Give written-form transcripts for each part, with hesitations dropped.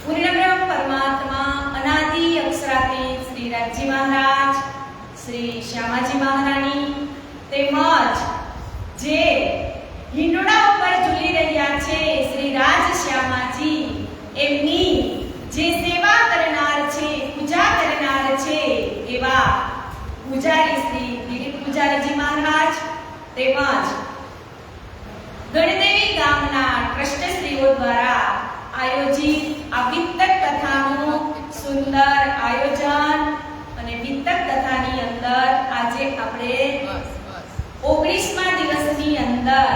પૂર્ણબ્રહ્મ પરમાત્મા અનાદિ અક્ષરાતીત શ્રી રાજજી મહારાજ, શ્રી શ્યામાજી મહારાણી તેમજ જે હિંડોળા ઉપર ઝૂલી રહ્યા છે શ્રી રાજ શ્યામાજી, એમની જે સેવા કરનાર છે, પૂજા કરનાર છે એવા પૂજારી શ્રી દિલીપ પૂજારીજી મહારાજ તેમજ ગણદેવી ગામના ટ્રસ્ટશ્રીઓ દ્વારા આયોજિત આ વિતક કથાનું સુંદર આયોજન અને વિતક કથાની અંદર આજે આપણે 19મા દિવસની અંદર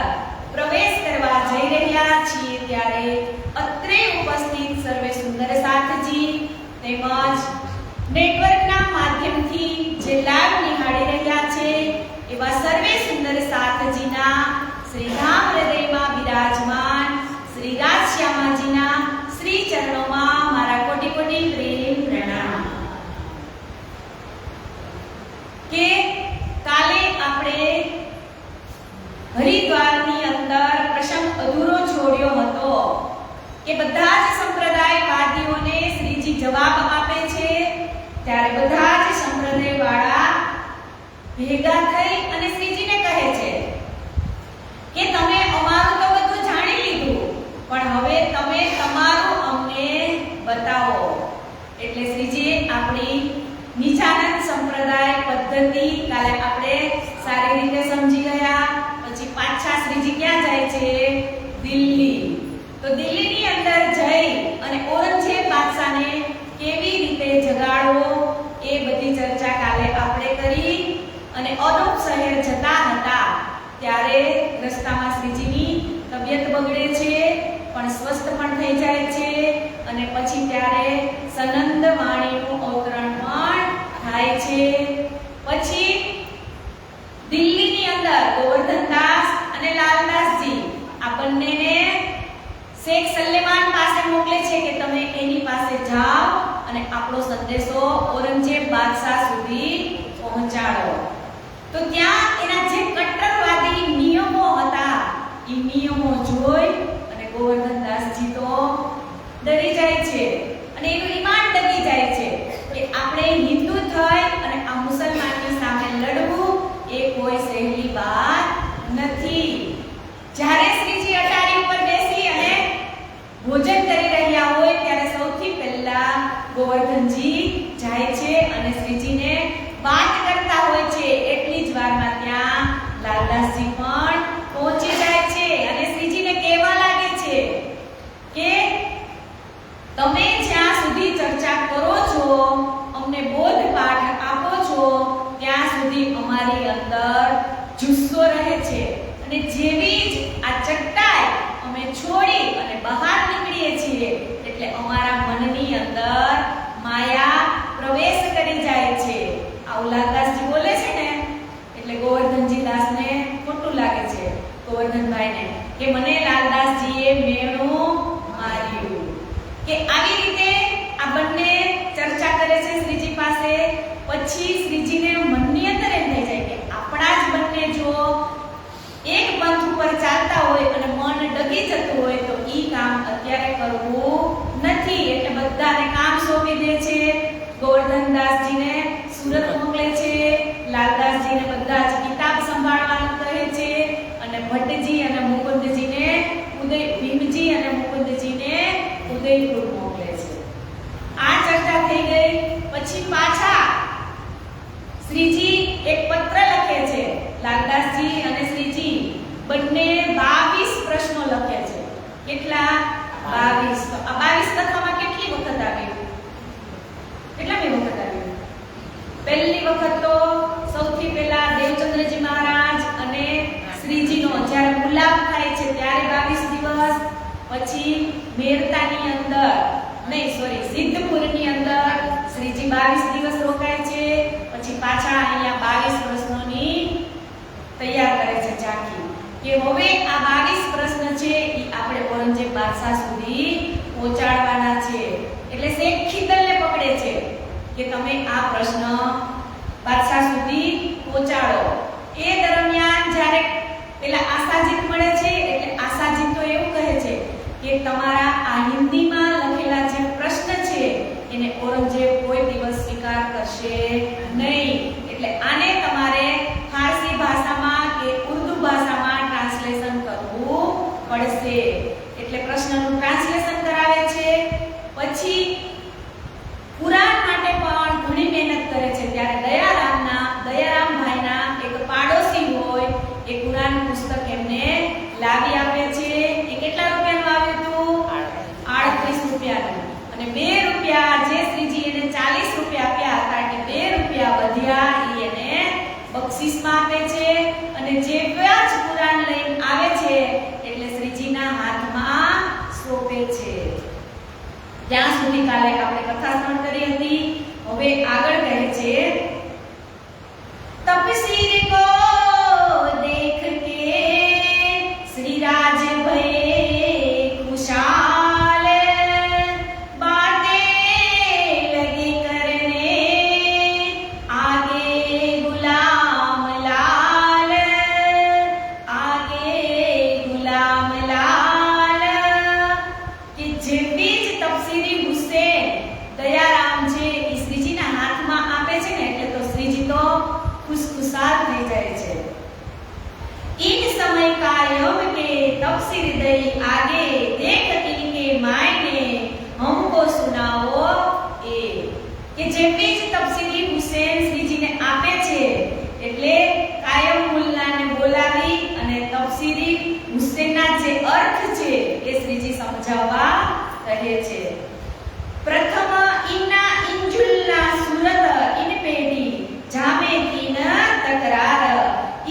પ્રવેશ કરવા જઈ રહ્યા છીએ ત્યારે અત્રે ઉપસ્થિત સર્વે સુંદર સાથજી તેમજ નેટવર્કના માધ્યમથી જે લાઈવ નિહાળી રહ્યા છે એવા સર્વે સુંદર સાથજીના શ્રી ધામ હૃદયમાં બિરાજમાન શ્રી રાજ શ્યામાજીના શ્રી ચરણોમાં મારા કોટી કોટી પ્રેમ પ્રણામ. કે કાલે આપણે હરિદ્વારની અંદર પ્રસંગ અધૂરો છોડ્યો હતો કે બધા જ સંપ્રદાયવાદીઓને શ્રીજી જવાબ આપે છે ત્યારે બધા જ સંપ્રદાયવાળા ભેગા થઈ અને શ્રીજીને કહે છે કે તમે અમારું તો બધું જાણી લીધું, પણ હવે તમે તમારું અમને બતાવો. એટલે શ્રીજી આપણી નિજાનંદ સંપ્રદાય પદ્ધતિ કાલે આપણે સારી રીતે સમજી ગયા. પછી પાછા શ્રીજી ક્યાં જાય છે? દિલ્હી. તો દિલ્હીની અંદર જઈ અને ઔરંગઝેબ બાદશાહને કેવી રીતે જગાડવો એ બધી ચર્ચા કાલે આપણે કરી. અને અનૂપ શહેર જતા હતા ત્યારે રસ્તામાં શ્રીજીની તબિયત બગડે છે પણ સ્વસ્થ પણ થઈ જાય છે અને પછી ત્યારે સનંદ વાણીનું અવતરણ પણ થાય છે. પછી દિલ્હીની અંદર ગોવર્ધનદાસ અને લાલદાસજી આ બંનેને શેખ સલેમાન પાસે મોકલે છે કે તમે એની પાસે જાઓ અને આપણો સંદેશો ઔરંગઝેબ બાદશાહ સુધી પહોંચાડો. તો ત્યાં એના જે કટ્ટરવાદી નિયમો હતા એ નિયમો જોઈ અને ગોવર્ધનદાસજી તો ડરી જાય છે અને એનું ઈમાન ડગી જાય છે કે આપણે હિન્દુ થઈ અને આ મુસલમાનની સામે લડવું એ કોઈ સહેલી વાત નથી. જ્યારે શ્રીજી અટારી ઉપર બેસી અને ભોજન કરી રહ્યા હોય ત્યારે સૌથી પહેલા ગોવર્ધનજી જાય છે અને શ્રીજીને વાત કરતા હોય છે. એટલી જ વારમાં ત્યાં લાલદાસજી પણ પહોંચી જાય છે અને શ્રીજીને કહેવા લાગે છે કે તમે જ્યાં સુધી ચર્ચા કરો છો, અમને બોધપાઠ આપો છો, ત્યાં સુધી અમારી અંદર જુસ્સો રહે છે અને જેવી જ આ ચટ્ટાઈ અમે છોડી અને બહાર નીકળીએ છીએ એટલે અમારા મનની અંદર માયા પ્રવેશ કરી જાય છે. આવું લાલદાસજી બોલે છે ને એટલે ગોવર્ધનજી દાસને ખોટું લાગે છે, ગોવર્ધનભાઈને, કે મને લાલદાસજીએ મેણું માર્યું. કે આવી રીતે આ બંને ચર્ચા કરે છે શ્રીજી પાસે. પછી શ્રીજીને મનની અંદર એમ થઈ જાય કે આપણા જ બંને જો એક પંથ ઉપર ચાલતા હોય અને મન ડગી જતું હોય તો ઈ કામ અત્યારે કરવું નથી. એટલે બધાને કામ સોંપી દે છે. ગોવર્ધનદાસજીને સુરત મોકલે છે, લાલદાસજીને બધા જ કિતાબ સંભાળવાનું કહે છે અને ભટ્ટજી અને મુકુંદજીને ભીમજી અને મુકુંદજીને ઉદયપુર મોકલે છે. આ ચર્ચા થઈ ગઈ. પછી પાછા શ્રીજી એક પત્ર લખે છે. લાલદાસજી અને શ્રીજી બંને 22 પ્રશ્નો લખે છે. કેટલા? 22. તો આ 22 કથામાં કેટલી વખત આવ્યું? કેટલામી વખત આવ્યું? પહેલી વખત તો સૌથી પહેલા દેવચંદ્રજી મહારાજ અને શ્રીજીનો જ્યારે મુલાપ થાય છે ત્યારે 22 દિવસ. પછી મેરતાની અંદર સિદ્ધપુરની અંદર શ્રીજી 22 દિવસ રોકાય છે. પછી પાછા અહીંયા 22 પ્રશ્નોની તૈયાર કરે છે ઝાંખી કે હવે આ 22 પ્રશ્ન છે એ આપણે ઔરંગઝેબ બાદશાહ સુધી પહોંચાડવાના છે. એટલે શેખ ખીતલને પકડે છે કે તમે આ પ્રશ્ન બાદશાહ સુધી પહોંચાડો. એ દરમિયાન જ્યારે પેલા આશાજીત મળે છે એટલે આશાજીત તો એવું કહે છે કે તમારા આ હિન્દીમાં લખેલા જે પ્રશ્ન ઔરંગઝેબ કોઈ દિવસ સ્વીકાર કરશે નહીં. એટલે આને તમારે ફારસી ભાષામાં કે ઉર્દુ ભાષામાં ટ્રાન્સલેશન કરવું પડશે. એટલે પ્રશ્નનું ટ્રાન્સલેશન કરાવે છે. પછી કુરાન માટે પણ ઘણી મહેનત કરે છે. ત્યારે દયારામભાઈના એક પાડોશી હોય એ કુરાન પુસ્તક એમને લાવી આપે છે. એ કેટલા રૂપિયાનું આવ્યું હતું? 38 રૂપિયાનું. અને 2 રૂપિયા જે શ્રીજી એને 40 રૂપિયા આપ્યા હતા એટલે 2 રૂપિયા વધ્યા એ એને બક્ષિસમાં આપે છે. અને જે વ્યાજ કુરાન લઈને આવે છે એટલે શ્રીજીના હાથમાં સોંપે છે. ત્યાં સુધી કાલે આપણે કથા શ્રવણ કરી હતી. હવે આગળ કહે છે તપસીર કો દેખ કે શ્રી રાજ ભય खुशाल बातें लगे करने आगे गुलाम लाल कि જેવી જ તફસીરી હુસૈન દયારામ છે એ શ્રીજીના હાથમાં આપે છે ને એટલે તો શ્રીજી તો खुशखुशाल થઈ જાય છે. इन समय कायम के तफसीर दई आगे देख इनके मायने हमको सुनाओ ए કે જેવી જ તફસીરી હુસૈન શ્રીજીને આપે છે એટલે કાયમ મુલ્લાને બોલાવી અને તફસીરી હુસૈનના જે અર્થ છે એ શ્રીજી સમજાવવા રહે છે. પ્રથમ ઇન્ના ઇન્જુલ્લા સુરત ઇન પેડી જામે તીન તકરાર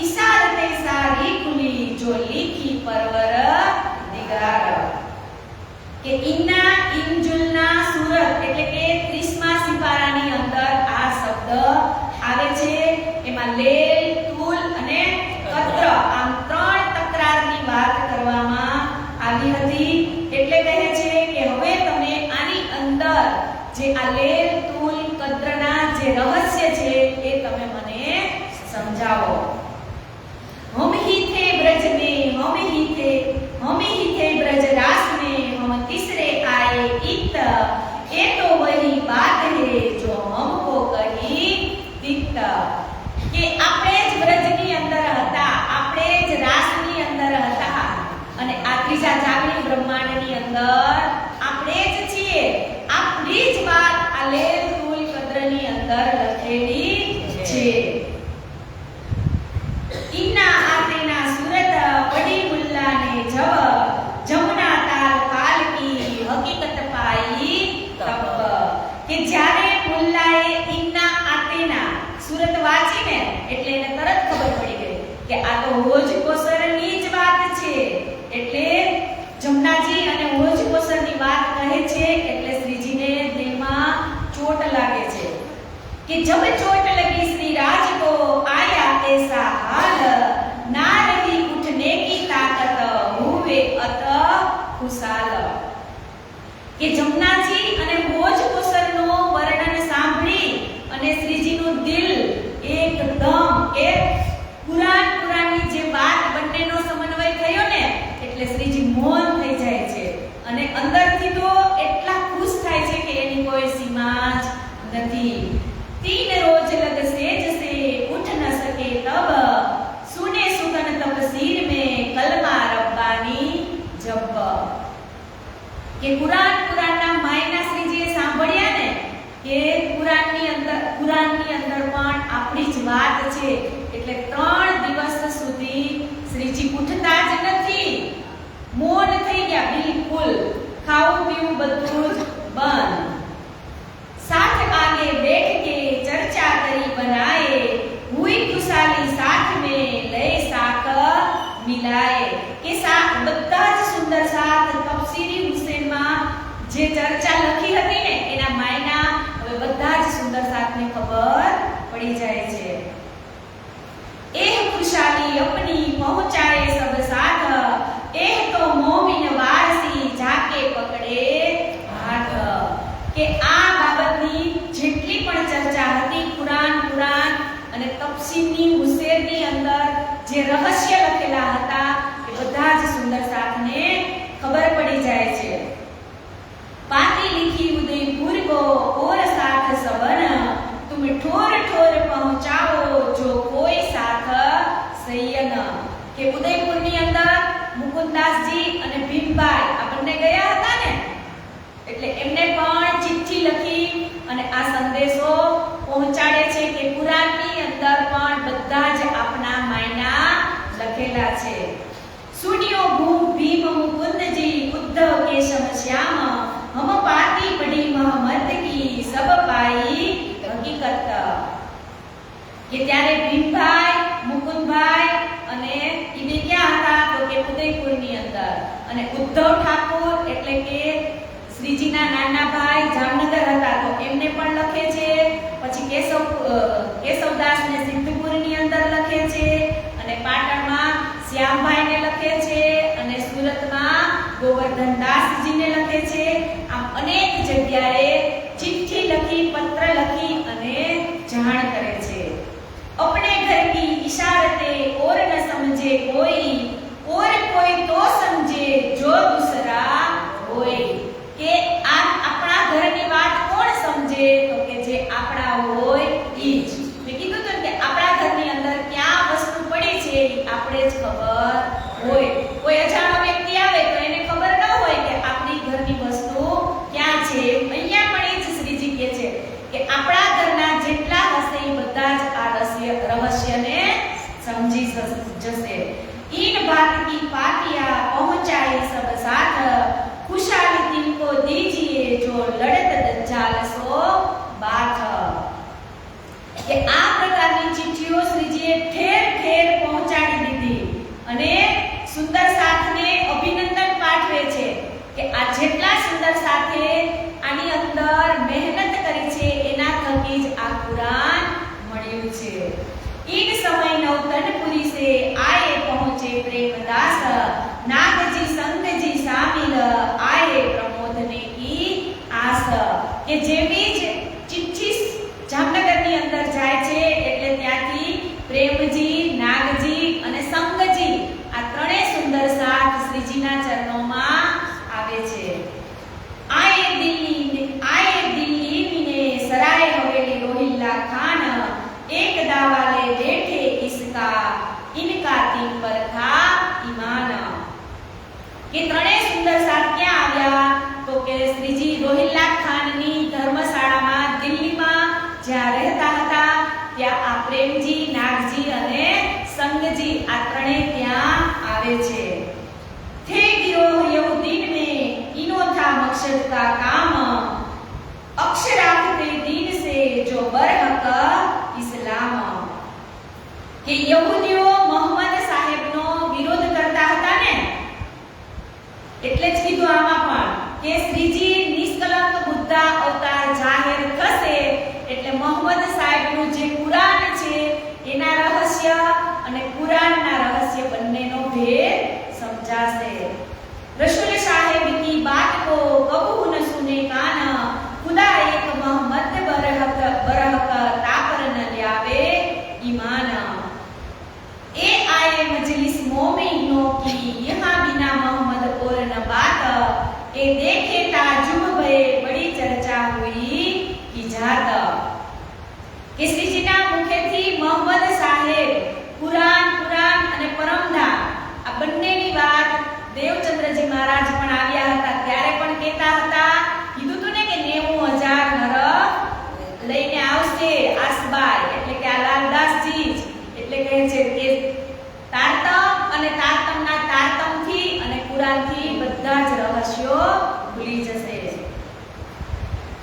ઇશારતે સારી કુલી જો લીખી પરવર દિગાર કે ઇન્ના ઇન્જુલના સુરત એટલે કે 30મા સિપારાની અંદર આ શબ્દ આવે છે. એમાં લેલ તુલ અને કત્ર આમ 3 તકરારની વાત કરવામાં આવી હતી. એટલે કહે છે કે હવે તમે આની અંદર જે આ લેલ તુલ કત્રના જે રહસ્ય છે એ તમે મને સમજાવો. हम ही थे ब्रज में हम ही थे ब्रज रास में हम तीसरे आए इत ये तो वही बात है जो हमको कही दित કે આપણે જ બ્રજની અંદર હતા, આપણે જ રાસની અંદર હતા અને આ ત્રીજા જાગૃત બ્રહ્માંડની અંદર આપણે જ છીએ. આપણી જ વાત આ લેલ તુલ કદ્રની અંદર લખેલી છે. ઇન્ના આતેના સુરત વડી મુલ્લાને જવ જમના તાલ કાલ કી હકીકત પાઈ તબ કે જ્યારે મુલ્લાએ ઇન્ના આતેના સુરત વાંચીને એટલે એને તરત ખબર પડી ગઈ કે આ તો હોજ કોસરની જ વાત છે. એટલે જમનાજી અને હોજ કોસરની વાત કહે છે એટલે શ્રીજીને દિલમાં ચોટ લાગે છે कि जब चोट लगी श्री राज को आया ऐसा हाल ना रही उठने की ताकत हुए अत खुशाल કે જમનાજી અને હોજ કોસરનો વર્ણન સાંભળી અને શ્રીજીનું દિલ એકદમ કે પુરાણની જે વાત બંનેનો સમન્વય થયો ને એટલે શ્રીજી મૌન થઈ જાય છે અને અંદરથી તો એટલા ખુશ થાય છે કે એની કોઈ સીમા જ નથી. 3 रोज लग सेज से उठ न सके तब सुने सुगन तफसीर में कलमा रब्बानी जब કે કુરાનના માયના શ્રીજીએ સાંભળ્યા ને કે કુરાનની અંદર પણ આપણી જ વાત છે એટલે 3 દિવસ સુધી શ્રીજી ઉઠતા જ નથી, મૌન થઈ ગયા બિલકુલ, ખાવું પીવું બધું જ બંધ. साथ आगे बैठ के चर्चा करी बनाए हुई खुशाली साथ में लय साक मिलाए કે બધા જ સુંદર સાથ તફસીરી હુસૈનમાં જે ચર્ચા લખી હતી ને એના માયના હવે બધા જ સુંદર સાથને ખબર પડી જાય છે. એહ ખુશાલી अपनी पहुंचाए सब साथ एह तो मोमिन वारसी जाके पकड़े ઉદ્ધવ ઠાકોર એટલે કે શ્રીજીના નાના ભાઈ જામનગર હતા તો એમને પણ લખે છે. પછી કેશવદાસને સિદ્ધપુરની અંદર લખે છે અને પાટણમાં શ્યામભાઈને લખે છે અને સુરતમાં ગોવર્ધનદાસજીને લખે છે. આમ અનેક જગ્યાએ ચિઠ્ઠી લખી, પત્ર લખી અને જાણ કરે છે. अपने घर की इशारते और न समझे कोई और कोई तो समझे जो दूसरा होय. કે આ આપણા ઘરની વાત કોણ સમજે તો કે જે આપણા હોય ઈ જ. મેં કીધું તો કે આપણા ઘરની અંદર ક્યાં વસ્તુ પડી છે એ આપણે જ ખબર હોય. કોઈ અજાણો વ્યક્તિ આવે તો એને ખબર ન હોય કે આપણી ઘરની વસ્તુ ક્યાં છે. અહીંયા પણ એ જ શ્રીજી કહે છે કે આપણા ઘરના જેટલા હશે એ બધા જ આ રહસ્યને સમજી જશે. इन बात की पातिया पहुंचाई सब साथ खुशहाली तिनको दीजिए जो लड़त दज्जाल सो बाथ. કે આ પ્રકારની ચિઠ્ઠીઓ શ્રીજીએ ઠેર ઠેર પહોંચાડી દીધી અને સુંદર સાથને અભિનંદન પાઠવે છે કે આ જેટલા સુંદર સાથે આની અંદર મહેનત કરી છે એના થકી જ આ કુરાન મળ્યું છે. इन समय नौतनपुरी से आए पहुंचे प्रेमदास नागजी संगजी शामिल आए प्रमोदने की आस. કે જેવી જ ચિઠ્ઠી જામનગરની અંદર જાય છે એટલે ત્યાંથી પ્રેમજી, નાગજી અને સંગજી આ ત્રણેય સુંદર સાથ શ્રીજીના ચરણોમાં આવે છે. आए दिल्ली ने सराय हवेली रोहिल्ला खान एक दावाले बैठे इसका इनका तीन पर था ईमान. કે ત્રણેય સુંદર સાથ ક્યાં આવ્યા તો કે શ્રીજી રોહિલ્લા ખાનની ધર્મશાળામાં દિલ્હીમાં જ્યાં રહેતા હતા ત્યાં આ પ્રેમજી, નાગજી અને સંગજી આ ત્રણેય ત્યાં આવે છે. थे गिरोह यहूदीन में इनो था मकसद का काम अक्षरार्थ दीन से जो बरहक इस्लाम. કે યહૂદીઓ મોહમ્મદ સાહેબનો વિરોધ કરતા હતા ને એટલે જ કીધું આમાં પણ કે શ્રીજી નિષ્કલંક બુદ્ધા અવતાર જાહેર થશે એટલે મોહમ્મદ સાહેબનું જે કુરાન છે એના રહસ્ય અને કુરાનના રહસ્ય બંનેનો ભેદ समझासे. रसूल साहेब की बात को कबू न सुने कान खुदा एक मोहम्मद बरहक तापर न ल्यावे ईमान. ए आए मजलिस मोमिनों की यहाँ बिना मोहम्मद और न बात ए देखे ताजुब भय बड़ी चर्चा हुई की जात. કે શ્રીજીના મુખેથી મોહમ્મદ સાહેબ કુરાન અને પરમધામ આ બંનેની વાત દેવચંદ્રજી મહારાજ પણ આવ્યા હતા ત્યારે પણ કહેતા હતા. કીધું તું ને કે 90,000 નર લઈને આવશે આસબાઈ એટલે કે આ લાલદાસજી એટલે કહે છે કે તારતમ અને તારતમના તારતમથી અને કુરાનથી બધા જ રહસ્યો ભૂલી જશે.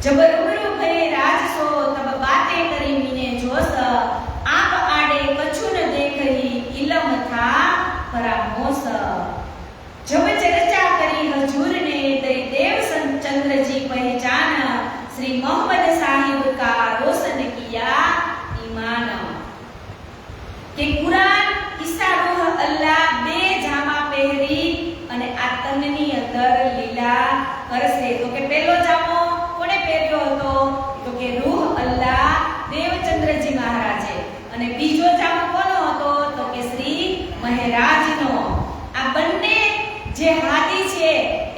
જબ રૂબરૂ ભય રાજસો તબ બાતે કરી મીને જોસ આપ આડે કછું ન દેખહી ઇલમ થા परामोस. जब चर्चा करी हजूर ने दई देव चंद्र जी पहचान श्री मोहम्मद साहिब का रोशन किया ईमान. કે કુરાન ઈસા રૂહ અલ્લાહ બે જામા પહેરી અને આ તનની અંદર લીલા કરશે. તો કે પહેલો જામો કોને પહેર્યો હતો તો કે રૂહ અલ્લાહ દેવચંદ્રજી મહારાજે અને બીજો જામો કોનો હતો તો કે શ્રી મહારાજનો. આ બંને જે હાદી છે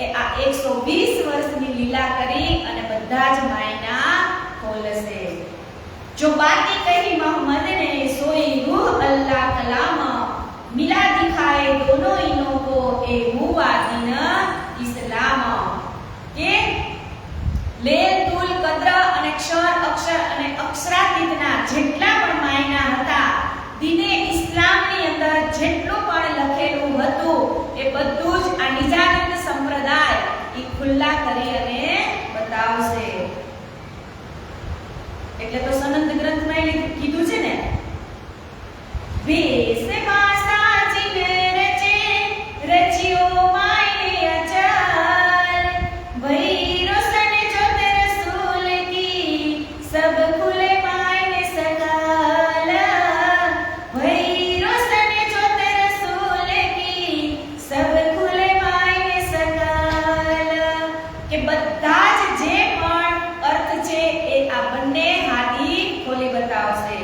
એ આ 120 વર્ષની લીલા કરી અને બધા જ માયના ખોલશે. જો બાતી કહી મોહમ્મદ ને સોઈ રૂહ અલ્લાહ કલામ મિલા દિખાए दोनों इनों को ए हुआ दिन इस्लाम. કે લેલ તુલ કદ્ર અને ક્ષર અક્ષર અને અક્ષરાતીતના જેટલા પણ માયના હતા દિને ઇસ્લામની અંદર જેટલું પણ લખેલું હતું એ બધું જ આ નિજાનંદ સંપ્રદાય એ ખુલ્લા કરી અને બતાવશે. એટલે તો સનંદ ગ્રંથમાં કીધું છે ને વેસ ભાષા જીને રચે રચ્યો માયને અચળ બધા જ જે પણ અર્થ છે એ આ બંને હાદી ખોલી બતાવશે.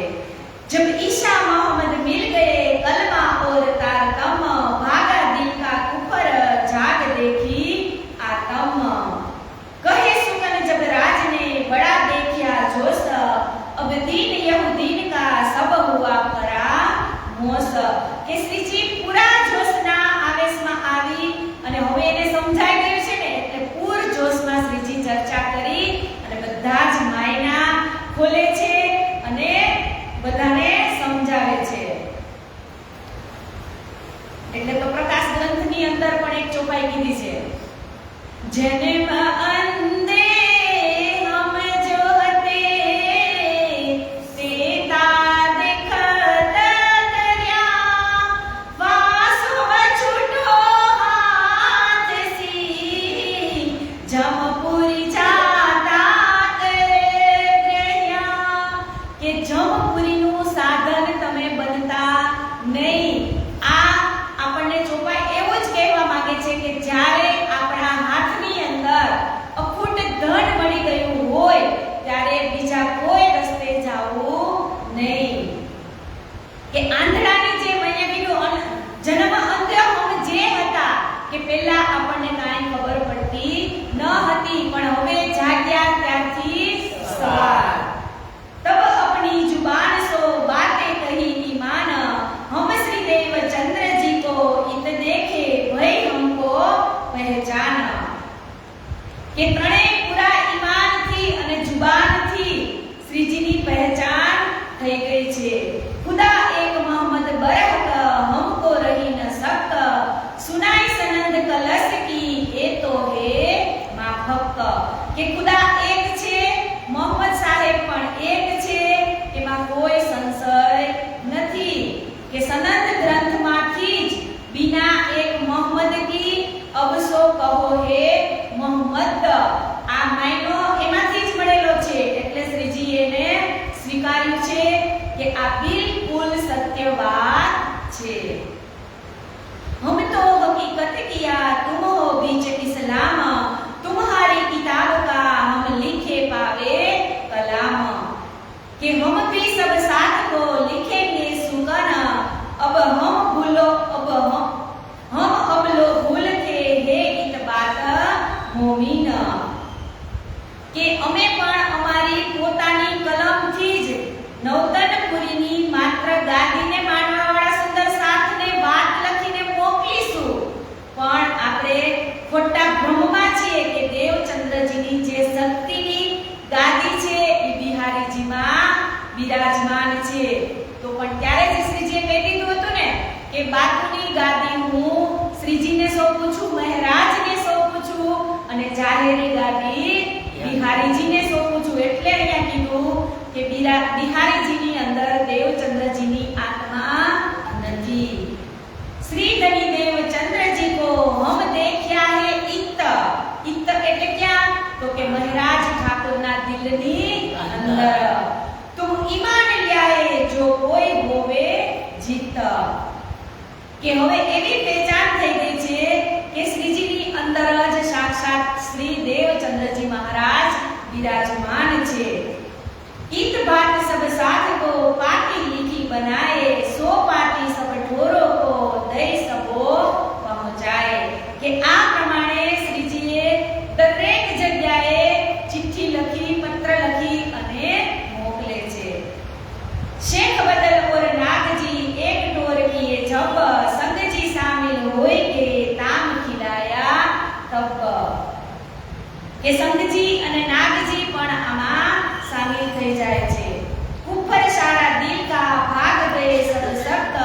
जब ईशा मोहम्मद मिल गए कलमा और तारतम भागा दिल का कुफर जाग देखी आतम कहे सुकन जब राज ने बड़ा देखा जोश अब दीन यहूदीन का सब हुआ परा मोस કે શ્રીજી પૂરા જોશના આવેશમાં આવી અને હવે એને સમજાઈ ગયું છે ને એટલે પૂર જોશમાં શ્રીજી ચર્ચા કરી અને બધા જ માયના ખોલે છે અને બધાને સમજાવે છે. એટલે તો પ્રકાશ ગ્રંથની અંદર પણ એક ચોપાઈ કીધી છે, જેને અંધે હમ જોતે સીતા દેખત કર્યા વાસુ છૂટો હાથ સી જમપુરી જાતા કરે ગ્રહ્યા કે જમપુરીનું સાધન તમે બનતા નહીં. આ આપણને ચોપાઈ એવું જ કહેવા માંગે છે કે જ્યારે આપણા હાથની અંદર અખૂટ ધન મળી ગયું હોય ત્યારે બીજા કોઈ રસ્તે જવું નહીં. કે આંધળાની જે મેં કીધું જન્મ અંધ હમ જે હતા કે પહેલા આપણને કાંઈ ખબર પડતી ન હતી પણ હવે જાગ્યા ત્યારથી સવાર तब अपनी जुबान सो बातें कही ईमान हम श्री देव चंद्र जी को इत देखे भई हमको पहचान के ત્રણે પૂરા ઈમાન થી અને જુબાન થી શ્રીજીની પહેચાન થઈ ગઈ છે. खुदा एक मोहम्मद बरहक हमको रही न सक सुनाई सनंद कलश की ये तो है माफक કે खुदा एक છે, મોહમ્મદ સાહેબ પણ એક છે, એમાં કોઈ સંશય નથી. કે સનદ ગ્રંથમાંથી જ बिना एक मोहम्मद की अब सो कहो हे मोहम्मद આ માયનો એમાંથી જ મળેલો છે એટલે શ્રીજી એને સ્વીકાર્યું છે કે આ બિલકુલ સત્ય વાત છે. हम तो हकीकत किया तुम हो बीच इस्लाम तुम्हारी किताब का हम लिखे पावे कलाम कि हम भी सब साथ को लिखेंगे सुगन अब हम भूलो अब लो भूल के हे इत बात मोमीन કે અમે પણ અમારી પોતાની કલમથી જ નવતનપુરીની માત્ર ગાદીને માનવાવાળા સુંદર સાથને વાત લખીને મોકલીશું. પણ આપણે ખોટા ભ્રમમાં છીએ કે દેવચંદ્રજીની જે શક્તિની ગાદી છે એ બિહારીજીમાં બિરાજમાન છે. તો પણ ત્યારે જ શ્રીજીએ કહી દીધું હતું ને કે બાપુની ગાદી હું શ્રીજીને સોંપું છું, મહારાજને સોંપું છું અને જાહેરી ગાદી બિહારીજીને સોંપું છું. એટલે અહીંયા કીધું કે બિહારીજીની અંદર દેવચંદ્રજીની આત્मा નથી. श्री धनी देव चंद्र जी को हम देखा है इत इत એટલે ક્યાં તો કે મહારાજ ઠાકોરના દિલની અંદર. तुम ईमान ल्याए जो कोई होवे जीत કે હવે એવી પહેચાન થઈ ગઈ છે કે શ્રીજીની અંદર જ સાક્ષાત શ્રી દેવચંદ્રજી મહારાજ विराजमान છે. इत बात सब साथ को पाती लिखी बनाए सो पाती सब ढोरों को दई सबो पहुंचाए કે આ પ્રમાણે શ્રીજીએ દરેક જગ્યાએ ચિઠ્ઠી લખી, પત્ર લખી અને મોકલે છે. शेख बदल और नागजी एक डोर किए जब संग जी शामिल होए के ताम खिलाया तब કે સંગજી અને નાગજી પણ આમાં શામિલ થઈ જાય છે. કુફર સારા દિલ કા ભાગ ગયે સબ સખ્ત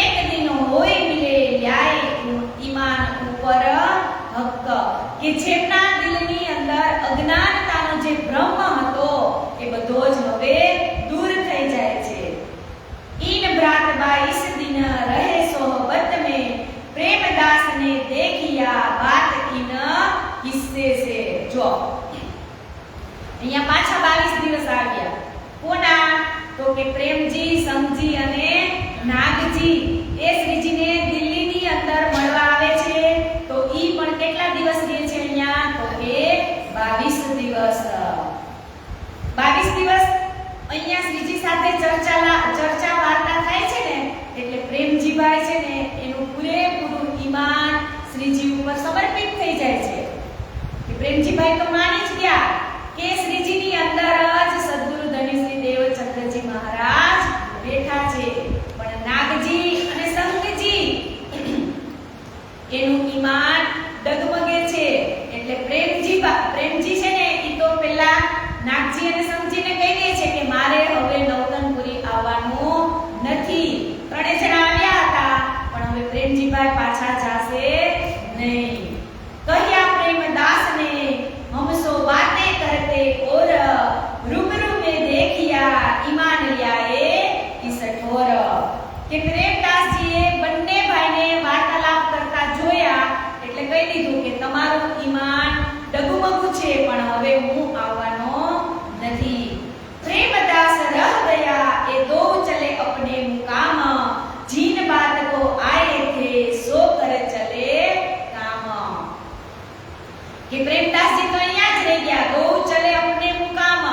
એક દિન હોય મિલે લ્યાય ઈમાન ઉપર હક કે જેમના દિલની અંદર અજ્ઞાનતાનો જે ભ્રમ હતો એ બધો જ હવે દૂર થઈ જાય છે. इन भ्रात 22 दिन रहे सोहबत में प्रेमदास ने देखिया बात इन किस्से से. जो અહીંયા પાછા 22 દિવસ આવ્યા કોના તો કે પ્રેમજી, સંગજી અને નાગજી એ શ્રીજીને દિલ્હીની અંદર મળવા આવે છે. તો ઈ પણ કેટલા દિવસ રહે છે અહીંયા તો કે તો માની જ ગયા કે શ્રીજીની અંદર જ સદગુરુ ધણી શ્રી દેવચંદ્રજી મહારાજ બેઠા છે, પણ નાગજી અને સંતજી એનું ઈમાન ડગમગે છે. એટલે પ્રેમજી છે ને ઈ તો પેલા નાગજી અને સંતજીને કહી દે છે કે મારે હવે નવતનપુરી આવવાનું નથી. ત્રણે જણા આવ્યા હતા પણ હવે પ્રેમજીભાઈ પાછા જાશે નહીં. કહ્યા પ્રેમદાસ ને હમ સો બાतें करते और रूबरू में देखिया ईमान लिया ए इस ठोर. કે પ્રેમદાસજીએ બંને ભાઈને વાર્તાલાપ કરતા જોયા એટલે કહી દીધું કે તમારું ઈમાન ડગુમગુ છે પણ હવે હું આવવાનો નથી. प्रेमदास रह गया ये दो चले अपने मुकाम, जिन बात को आए थे सो कर चले काम. કે પ્રેમદાસજી તો અહીંયા જ રહી ગયા, દો ચલે अपने मुकाम.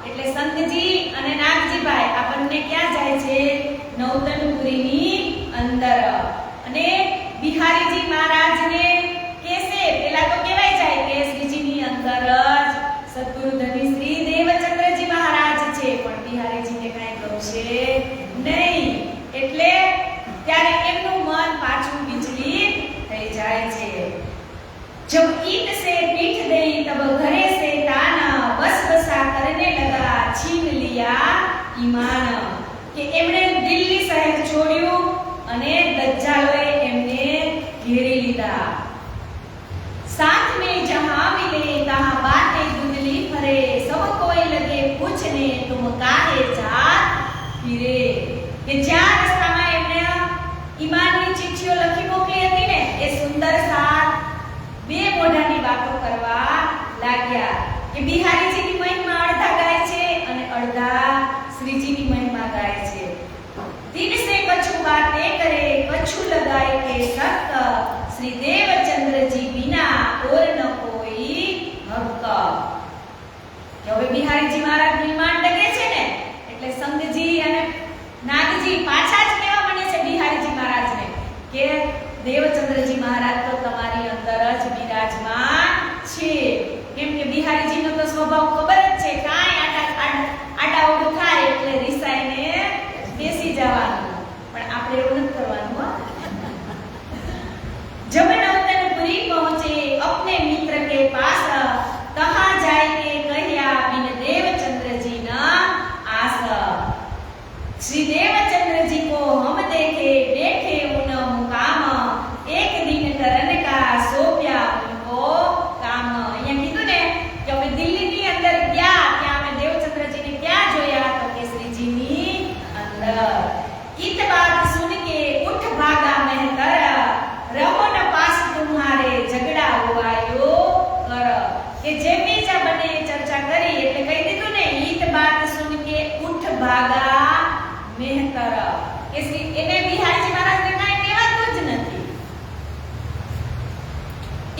એટલે સંતજી અને નાગજીભાઈ આ બંને ક્યાં જાય છે? નવતનપુરીની અંદર. અને બિહારીજી મહારાજને કેસે પેલા તો કહેવાય જાય કે શ્રીજીની અંદર જ સદગુરુ ધણી શ્રી દેવચંદ્રજી મહારાજ છે, પણ બિહારીજીને કાંઈ ગમશે નહીં. એટલે ત્યારે એમનું મન પાછું વિચલિત થઈ જાય છે. जब ईट से पीठ गई तब घरे से ताना बस बसा करने लगा छीन लिया ईमान. કે એમણે દિલ્હી શહેર છોડ્યું અને દજ્જાલોએ એમને ઘેરી લીધા. साथ में जहां मिले तहां बातें धुंधली फरे, सब कोई लगे पूछने तुम काहे जात फिरे. કે જ્યાં રસ્તામાં એમણે ઈમાનની ચિઠ્ઠીઓ લખી મોકલી હતી ને એ સુંદર સાથ બે મોઢાની વાતો કરવા લાગ્યા. કે બિહારીજીની મહિમા અડધા ગાય છે અને અડધા શ્રીજીની મહિમા ગાય છે. दिन से कछु बातें करे कछु लगाए के सक, श्री देवचंद्र जी बिना और न कोई हक. કે હવે બિહારીજી મહારાજ ઈમાન ડગે છે ને એટલે સંતજી અને નાગજી પાછા જ કહેવા માંડે છે બિહારીજી મહારાજને કે દેવચંદ્રજી મહારાજ તો તમારી અંદર જ બિરાજમાન છે. કેમ કે બિહારીજીનો તો સ્વભાવ ખબર જ છે, કાંઈ આડાઅવળું થાય એટલે રિસાઈને બેસી જવાનું. પણ આપણે એવું નથી કરવાનું. जब नवतनपुरी पहुंचे अपने मित्र के पास, तहां जाए के कहिया बिन देवचंद्र जी न आस. श्री देवचंद्र जी को हम देखे बैठे उन मुकाम, एक दिन करन का सोप्या उनको काम. અહીંયા કીધું ને કે અમે દિલ્હીની અંદર ગયા ત્યાં અમે દેવચંદ્રજીને ક્યાં જોયા તો કે શ્રીજીની અંદર. इत बात सुन के उठ भागा मेहतर, रहो न पास तुम्हारे झगड़ा हुआ यो कर. કે જે બીજા બને ચર્ચા કરી એટલે કહી દીધું ને इत बात सुन के उठ भागा मेहतर. કે એને બિહારીજી મહારાજને કાંઈ કહેવાતું જ નથી.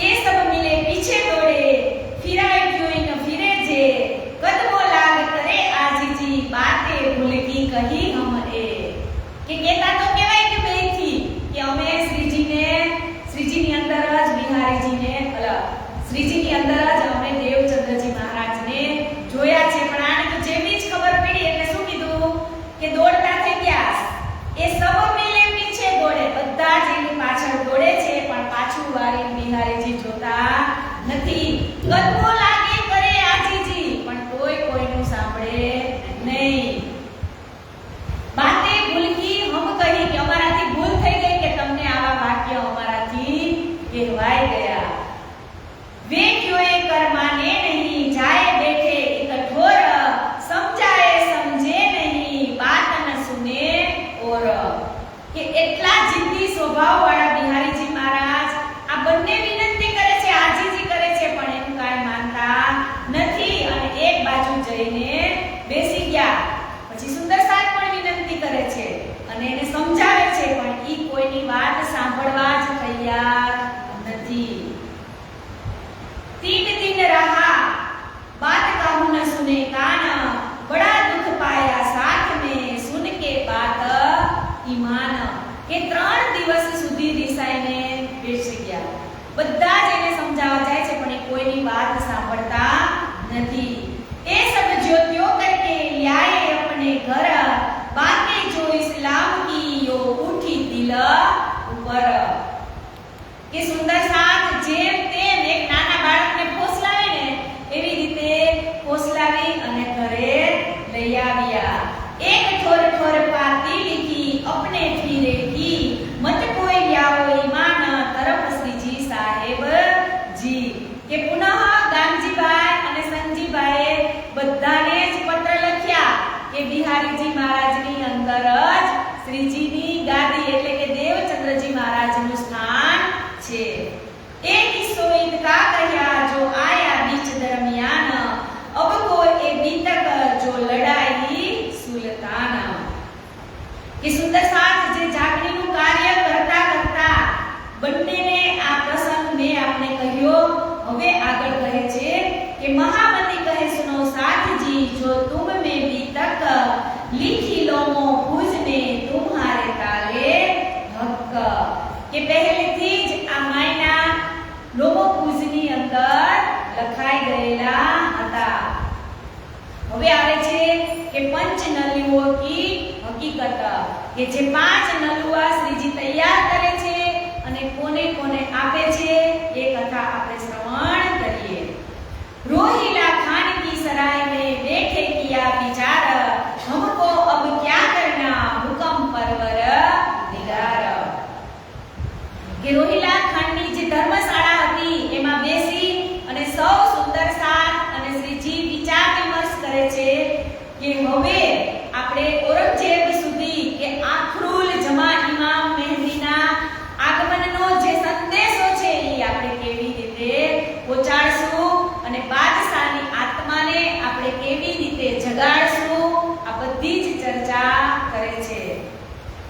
એ સબ મિલે પીછે દોડે ફિરાય ક્યોઈ ન ફિરે જે, કદમો લાગ કરે આજીજી બાતે ભૂલકી કહી હમ એ. કે કહેતા તો કહેવાય કે બેથી કે અમે શ્રીજીની અંદર જ બિહારીજીને શ્રીજીની અંદર જ અમે દેવચંદ્રજી મહારાજને જોયા છે. પણ આને તો જેવી જ ખબર પડી એટલે શું કીધું કે દોડતા થઈ ગયા. એ સબ મિલે પીછે દોડે, બધા જ એની પાછળ દોડે છે પણ પાછું વાળી બિહારીજી જોતા નથી. કદમો લાગે કરે આજીજી પણ કોઈનું સાંભળે નહીં. બાતે ભૂલકી હમ કહી કે અમારાથી ભૂલ થઈ ગઈ કે તમને આવા વાક્ય અમારાથી કહેવાય ગયા. वे क्यों कर माने नहीं जाए बैठे एक ठोर, समझाए समझे नहीं बात न सुने और. કે એટલા જિદ્દી સ્વભાવ વાળા બિહારીજી મહારાજ આ બંને વિનંતી કરે છે, આજીજી કરે છે પણ એનું કાંઈ માનતા નથી અને એક બાજુ જઈને બેસી ગયા. પછી સુંદર સાથ પણ વિનંતી કરે છે અને એને સમજાવે છે પણ ઈ કોઈની વાત સાંભળવા જ તૈયાર નથી. 3 दिन रहा बात कहूं न सुने कान, बड़ा दुख पाया साथ में सुन के बात ईमान. કે 3 દિવસ સુધી રિસાઈને બેસી ગયા. બધા જ એને સમજાવવા જાય છે પણ એ કોઈની વાત સાંભળતા नहीं। ये सब ज्योतियों करके लाए अपने घर, बातें जो इस्लाम की यो उठी दिल ऊपर। કે સુંદર સાથ જેમ તેમ એક નાના બાળકને ફોસલાવે ને એવી રીતે ફોસલાવી અને ઘરે લઈ આવ્યા। એક ઠોર ઠોર પાતી લીખી अपने ફીરે की, મત કોઈ લાવો ઈમાન તરફ શ્રીજી સાહેબ જી। કે પુનઃ ગામજીભાઈ અને સંજીભાઈએ બધાને જ પત્ર લખ્યા કે બિહારીજી મહારાજની અંદર જ શ્રીજીની ગાદી એટલે કે દેવચંદ્રજી મહારાજનું સ્થાન છે। एक किस्सो इनका कहा जो आया बीच दरमियान, अब को ए बीतक जो लड़ाई सुल्तान। कि सुंदर साथ जे जागरणीનું કાર્ય કરતા કરતા બંનેને આ પ્રસંગ મેં આપને કહ્યો। હવે આગળ કહે છે કે મહામતી કહે સુનો સાથ जी, जो तुम में बीतक लिखी लो मो पूजने तुम्हारे ताले हक। કે પહેલેથી જ આ માયના લોમો પૂજની અંદર લખાઈ ગયેલા હતા। હવે આવે છે કે પંચ નલિયો की હકીકત, કે જે પાંચ નલુઆ શ્રીજી તૈયાર કરે છે અને કોને કોને આપે છે એ કથા આપણે શ્રવણ કરીએ। રોહિલા ખાન की सराय में बैठे किया विचार, हमको अब क्या करना हुक्म परवर दिगार। કે રોહિલા ખાનની જે ધર્મશાળા હતી એમાં બેસી અને સૌ સુંદર સાથ અને શ્રીજી વિચાર વિમર્શ કરે છે કે હવે આપણે ઔરંગઝેબ સુધી કે આખરુલ જમા ઇમામ મહેદીના આગમનનો જે સંદેશો છે એ આપણે કેવી રીતે પહોંચાડશું અને બાદશાહની આત્માને આપણે કેવી રીતે જગાડશું, આ બધી જ ચર્ચા કરે છે।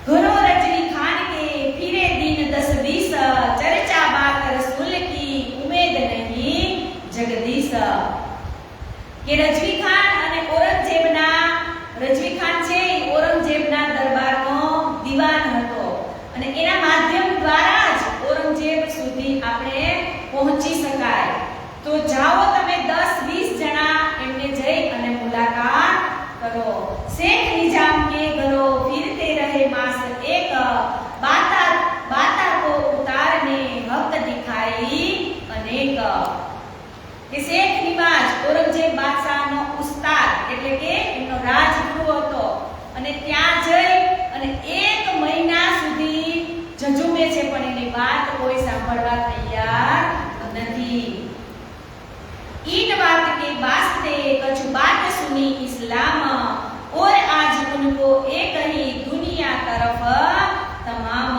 ઘરો રજની ખાન के फिरे दिन 10-20, चर्चा बात रसूल की उम्मीद नहीं जगदीश। કે રજવી ખાન અને ઔરંગઝેબના, રજવી ખાન છે એ ઔરંગઝેબના દરબારનો દીવાન હતો અને એના માધ્યમ દ્વારા જ ઔરંગઝેબ સુધી આપણે પહોંચી શકાય। તો જાઓ તમે 10-20 જણા એમને જઈ અને મુલાકાત કરો। શેખ નિજામ के घरों फिरते रहे मास एक, बाता बाता को उतारने हक दिखाई अनेक। કે શેખ નિવાજ ઔરંગઝેબ બાદશાહનો ઉસ્તાદ એટલે કે એમનો રાજગુરુ હતો અને ત્યાં જઈ અને 1 મહિના સુધી જજુમે છે પણ એની વાત કોઈ સાંભળવા તૈયાર નથી। इन बात के वास्ते कछु बात सुनी इस्लाम, और आज उनको एक ही दुनिया तरफ तमाम।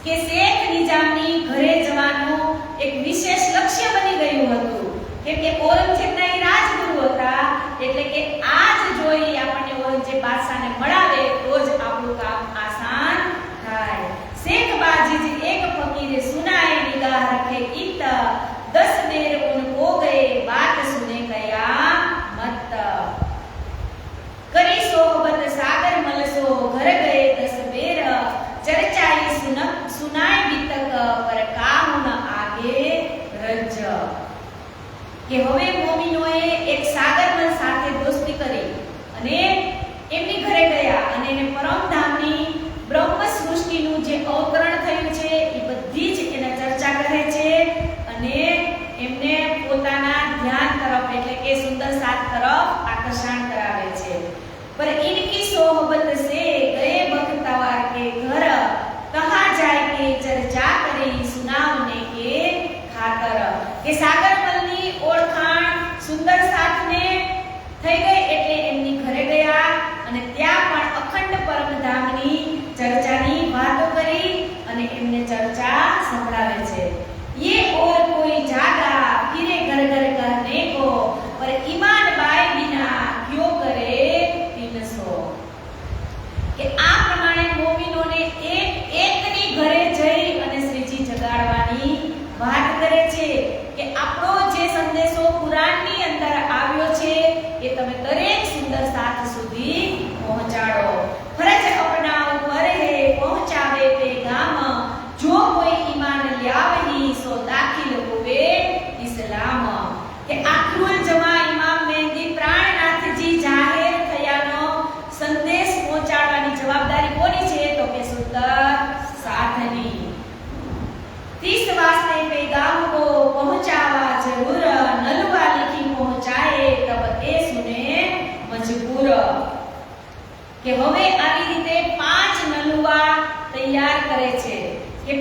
કે શેખ નિજામની ઘરે જવાનું એક વિશેષ લક્ષ્ય બની ગયું હતું કેમ કે ઔરંગઝેબના એ રાજગુરુ હતા એટલે કે આજ જોઈ આપણને ઔરંગઝેબ બાદશાહને મળાવે તો જ આપણું કામ આસાન થાય। શેખ બાજી जी एक फकीर सुनाए निगाह रखे इत, 10 देर उनको गए बात सुने गया मत। करी सोहबत सागर मलसो घर गए 10 बेर, चर्चा ये सुनाए बीतक पर काहुन आगे रज। કે હવે મોમિનોએ એક સાગરમલ સાથે દોસ્તી કરી અને એમની ઘરે ગયા અને એને પરમધામની બ્રહ્મ સૃષ્ટિનું જે અવતરણ થયું છે એ બધી જ એના ચર્ચા કરે છે અને એમને પોતાના ધ્યાન તરફ એટલે કે સુંદર સાથ તરફ આકર્ષણ કરાવે છે। पर इनकी सोहबत से गए बख्तवार के घर, कहा जाए के चर्चा करी सुनावने के खातर। કે સાગરમલની ઓળખાણ સુંદર સાથને થઈ ગઈ એટલે એમની ઘરે ગયા અને ત્યાં પણ અખંડ પરમધામની ચર્ચાની વાતો કરી અને એમને ચર્ચા સંભળાવે છે। ये और कोई जागा फिरे घर घर कहने को, पर ईमान बाय बिना क्यों करे 300। पहुंचावा जरूर नलुआ लिखी पहुंचाए तब ए सुने मजबूर કે હવે આવી રીતે 5 નલુઆ તૈયાર કરે છે કે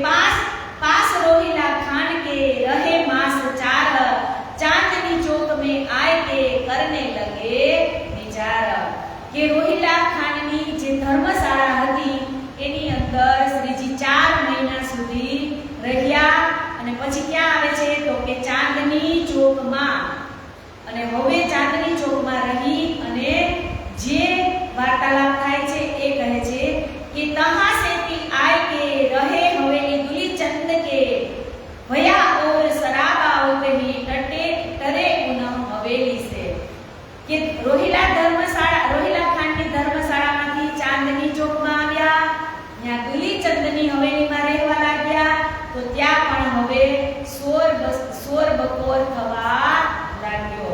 पास रोहिला खान के रहे मास 4 चांदनी चौक में आए के करने लगे विचार કે રોહિલા ખાનની જે ધર્મશાળા હતી એની અંદર શ્રીજી 4 મહિના સુધી રહ્યા અને પછી ક્યાં આવે છે તો કે ચાંદની ચોકમાં અને હવે ચાંદની ચોકમાં રહી અને જે વાર્તાલાપ થાય છે એ કહે છે કે તહા से भी आए के रहे हवेली दुली चंद के भया और शराबा होते ही टरे पुनः हवेली से કે રોહિલા ખાનની ધર્મશાળામાંથી ચાંદની ચોકમાં આવ્યા ત્યાં દુલી ચંદની હવેલીમાં રહેવા લાગ્યા તો ત્યાં પણ હવે શોર બકોર થવા લાગ્યો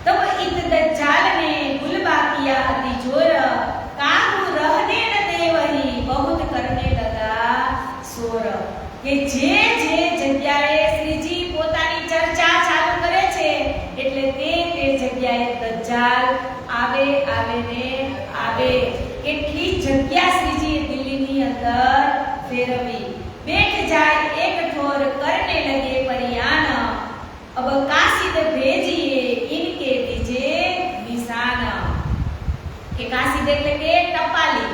तब इत दज्जाल ने गुलबा किया अति जोर काहू रहने न दे वही बहुत करने लगा शोर કે જે જગ્યાએ શ્રીજી પોતાની ચર્ચા ચાલુ કરે છે એટલે તે જગ્યાએ દજ્જાલ આવે કેટલી જગ્યા શ્રીજી દિલ્હીની અંદર ફેરવી બેઠ જાય એક ઠોર करने लगे परियान अब कासिद भेजिए इनके दीजे निशान કે કાસિદ એટલે કે ટપાલી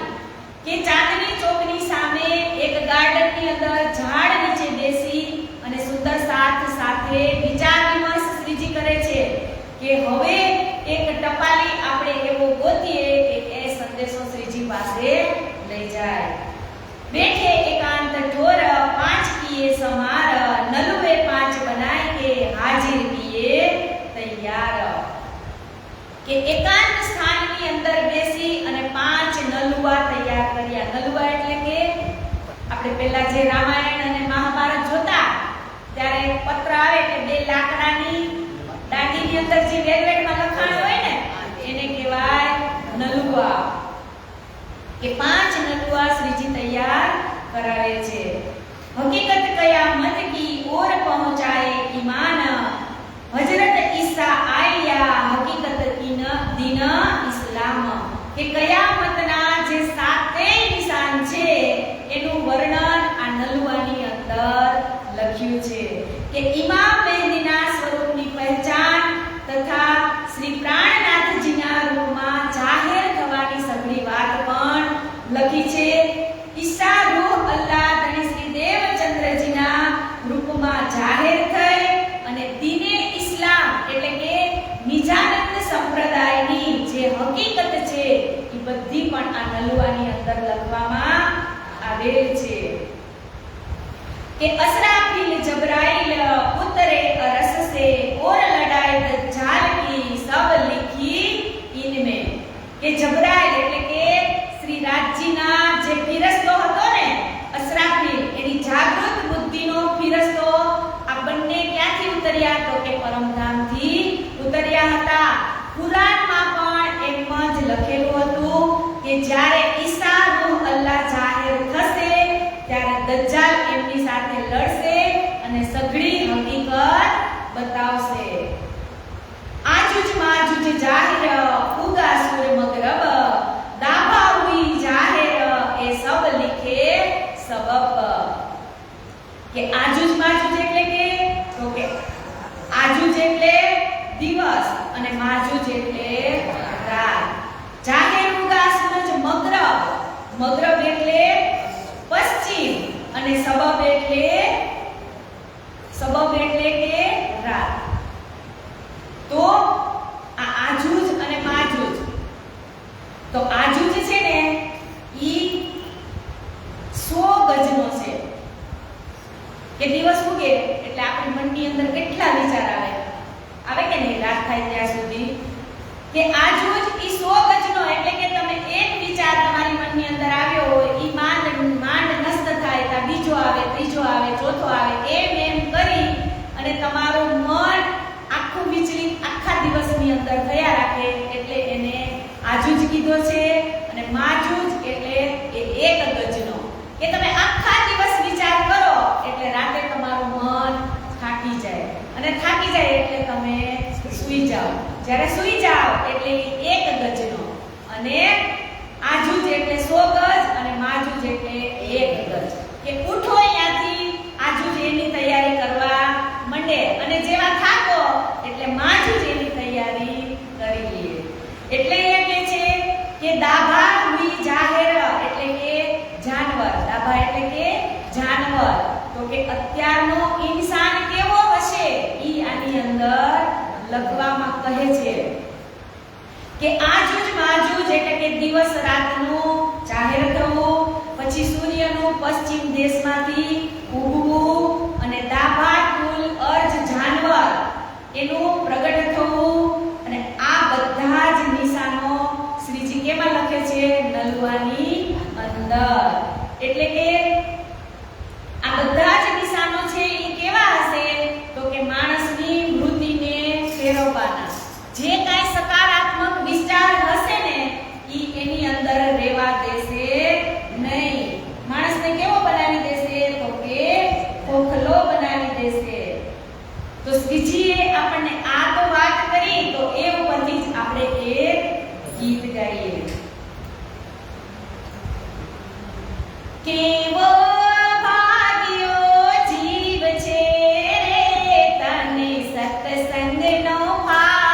કે ચાંદની ચોકની સામે એક ગાર્ડનની અંદર ઝાડ નીચે બેસી અને સુંદર સાથે વિચાર વિમર્શ શ્રીજી કરે છે કે હવે એક ટપાલી આપણે એવો ગોતીએ કે એ સંદેશો શ્રીજી પાસે લઈ જાય बैठे एकांत ठोर 5 किए समार नलुए 5 बनाए के हाजिर किए तैयार કે એકાંત સ્થાનની અંદર બેસી અને 5 નલુઆ તૈયાર કર્યા નલુઆ એટલે કે આપણે પહેલા જે રામાયણ અને મહાભારત જોતા ત્યારે પત્ર આવે કે બે લાકડાની દાંડીની અંદર જે વેલવેટમાં લખાણ હોય ને એને કહેવાય નલુઆ કે 5 નલુઆ શ્રીજી તૈયાર કરાવે છે હકીકત કયામત की ओर पहुंचाए ईमान हजरत ईसा आया हकीकत दिन इस्लाम કે કયામતના જે 7 નિશાન છે એનું વર્ણન આ નલુઆની અંદર લખ્યું છે કે ઇમામ મહેદીના સ્વરૂપની પહેચાન તથા શ્રી પ્રાણનાથજીના રૂપમાં જાહેર થવાની સઘળી વાત પણ લખી છે ઈસા રૂહ અલ્લાહ ધણી શ્રી દેવચંદ્રજીના રૂપમાં જાહેર થઈ અને દીને ઇસ્લામ એટલે કે નિજાનંદ સંપ્રદાયની જે હકીકત છે એ બધી પણ આ નલુઆની અંદર લખવામાં આવેલ છે કે असराफिल जबराइल उतरे अरस से और लड़ाई दज्जाल की सब लिखी इनमें કે જબરાઇલ એટલે કે શ્રી રાજજીના જે ફિરસ્તો હતો ને અસરાફિલ એની જાગૃત બુદ્ધિનો ફિરસ્તો આ બંને ક્યાંથી ઉતર્યા તો કે પરમધામથી ઉતર્યા હતા કુરાનમાં પણ એમ જ લખેલું હતું કે જ્યારે ઈસા રૂહ અલ્લાહ જાહેર થશે ત્યારે દજ્જાલ એમની સાથે લડશે અને સઘળી હકીકત બતાવશે आजुज माजुज जाहिर उगा सुर मगरब दाबा हुई जाहिर ए सब लिखे सबब કે આजुज माजुज એટલે કે તો કે આजुज એટલે દિવસ અને માजुज એટલે રાત જાહિર ઉગા સૂરજ મગરબ એટલે પશ્ચિમ અને સબબ એટલે કે રાત તો આ આजुज અને માजुज તો આजुज છે ને ઈ 100 ગજનો છે કે દિવસ ઉગે એટલે આપણી મનની અંદર કેટલા વિચાર આવે કે નહીં રાત થાય ત્યાં સુધી કે આजुज ઈ 100 ગજનો એટલે કે તમે એક વિચાર તમારી મનની અંદર આવ્યો હોય ઈ માંડ નષ્ટ થાય તા બીજો આવે ત્રીજો આવે ચોથો આવે એમ કરી અને તમારું મન આખું વિચલિત આખા દિવસની અંદર થયા રાખે એટલે એને આजुज કીધો છે અને માजुज એટલે એક ગજનો કે તમે આખા દિવસ વિચાર કરો એટલે રાતે તમારું મન જાય એટલે તમે સૂઈ જાઓ. જ્યારે સૂઈ જાઓ એટલે એક ગજનો, અને આજુજ એટલે 100 ગજ અને માજુજ એટલે 1 ગજ. કે ઉઠો અહીંયાથી, આજુજ એની તૈયારી કરવા માંડે, અને જેવા થાકો એટલે માજુજ એની તૈયારી કરી લે. એટલે એ કહે છે કે દાભા હુઈ જાહેર એટલે કે જાનવર. દાભા એટલે કે જાનવર. તો કે અત્યારનો ઇન્સાન કેવો હશે ઈ આની અંદર લખવામાં કહે છે કે આજુજ માજુજ એટલે કે દિવસ રાતનું જાહેર થવું, પછી સૂર્યનું પશ્ચિમ દેશમાંથી ઉગવું, અને દાભા કુલ અર્જ જાનવર એનું પ્રગટ થવું. અને આ બધા જ નિશાનો શ્રીજી કેમાં લખે છે? નલુઆની અંદર. એટલે કે આ બધા જ નિશાનો છે એ કેવા હશે? તો કે માણસની વૃત્તિને ફેરવવાના. જે કાંઈ સકારાત્મક વિચાર હશે ને ઈ એની અંદર રહેવા દેશે નહીં. માણસને કેવો બનાવી દેશે? તો કે ખોખલો બનાવી દેશે. તો શ્રીજીએ આપણને આ તો વાત કરી, તો એ ઉપરથી જ આપણે એક ગીત ગાઈએ. કેવો ભાગ્યો જીવ છે રે, તને સત્સંગનો ભાગ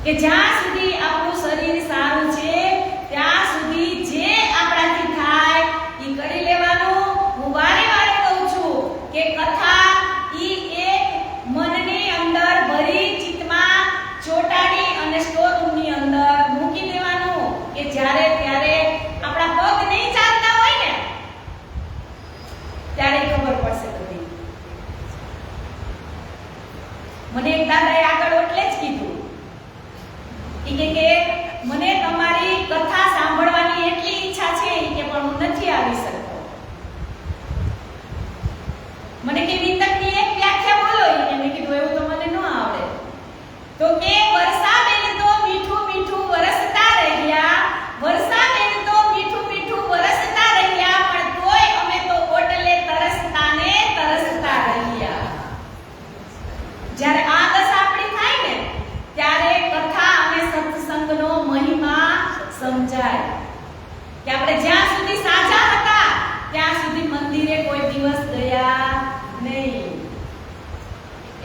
કે જ્યાં સુધી આપણું શરીર સારું છે ત્યાં સુધી જે આપણાથી થાય એ કરી લેવાનું. હું વારે વારે કહું છું કે કથા ઈ એક મનની અંદર ભરી ચિત્તમાં ચોટાડી અને સ્ટોર રૂમની અંદર મૂકી દેવાનું કે જ્યારે ત્યારે આપણા પગ નહીં ચાલતા હોય ને ત્યારે ખબર પડશે બધી. મને એક દાદાએ આગળ એટલે જ કીધું કે મને તમારી કથા સાંભળવાની એટલી ઈચ્છા છે કે પણ હું નથી આવી શકતો. મને કે વિતકની એક વ્યાખ્યા બોલો. મેં કીધું એવું તો મને ન આવડે. તો કે વર્ષાબેન તો મીઠું મીઠું વરસતા રહ્યા, વર્ષાબેન તો મીઠું મીઠું વરસતા રહ્યા, પણ તોય અમે તો ઓટલે તરસતા ને તરસતા રહ્યા. જ્યારે આ દશા આપણી થાય ને ત્યારે કથા અને સત્સંગનો મહિમા સમજાય કે આપણે જ્યાં સુધી સાજા હતા ત્યાં સુધી મંદિરે કોઈ દિવસ ગયા નહીં.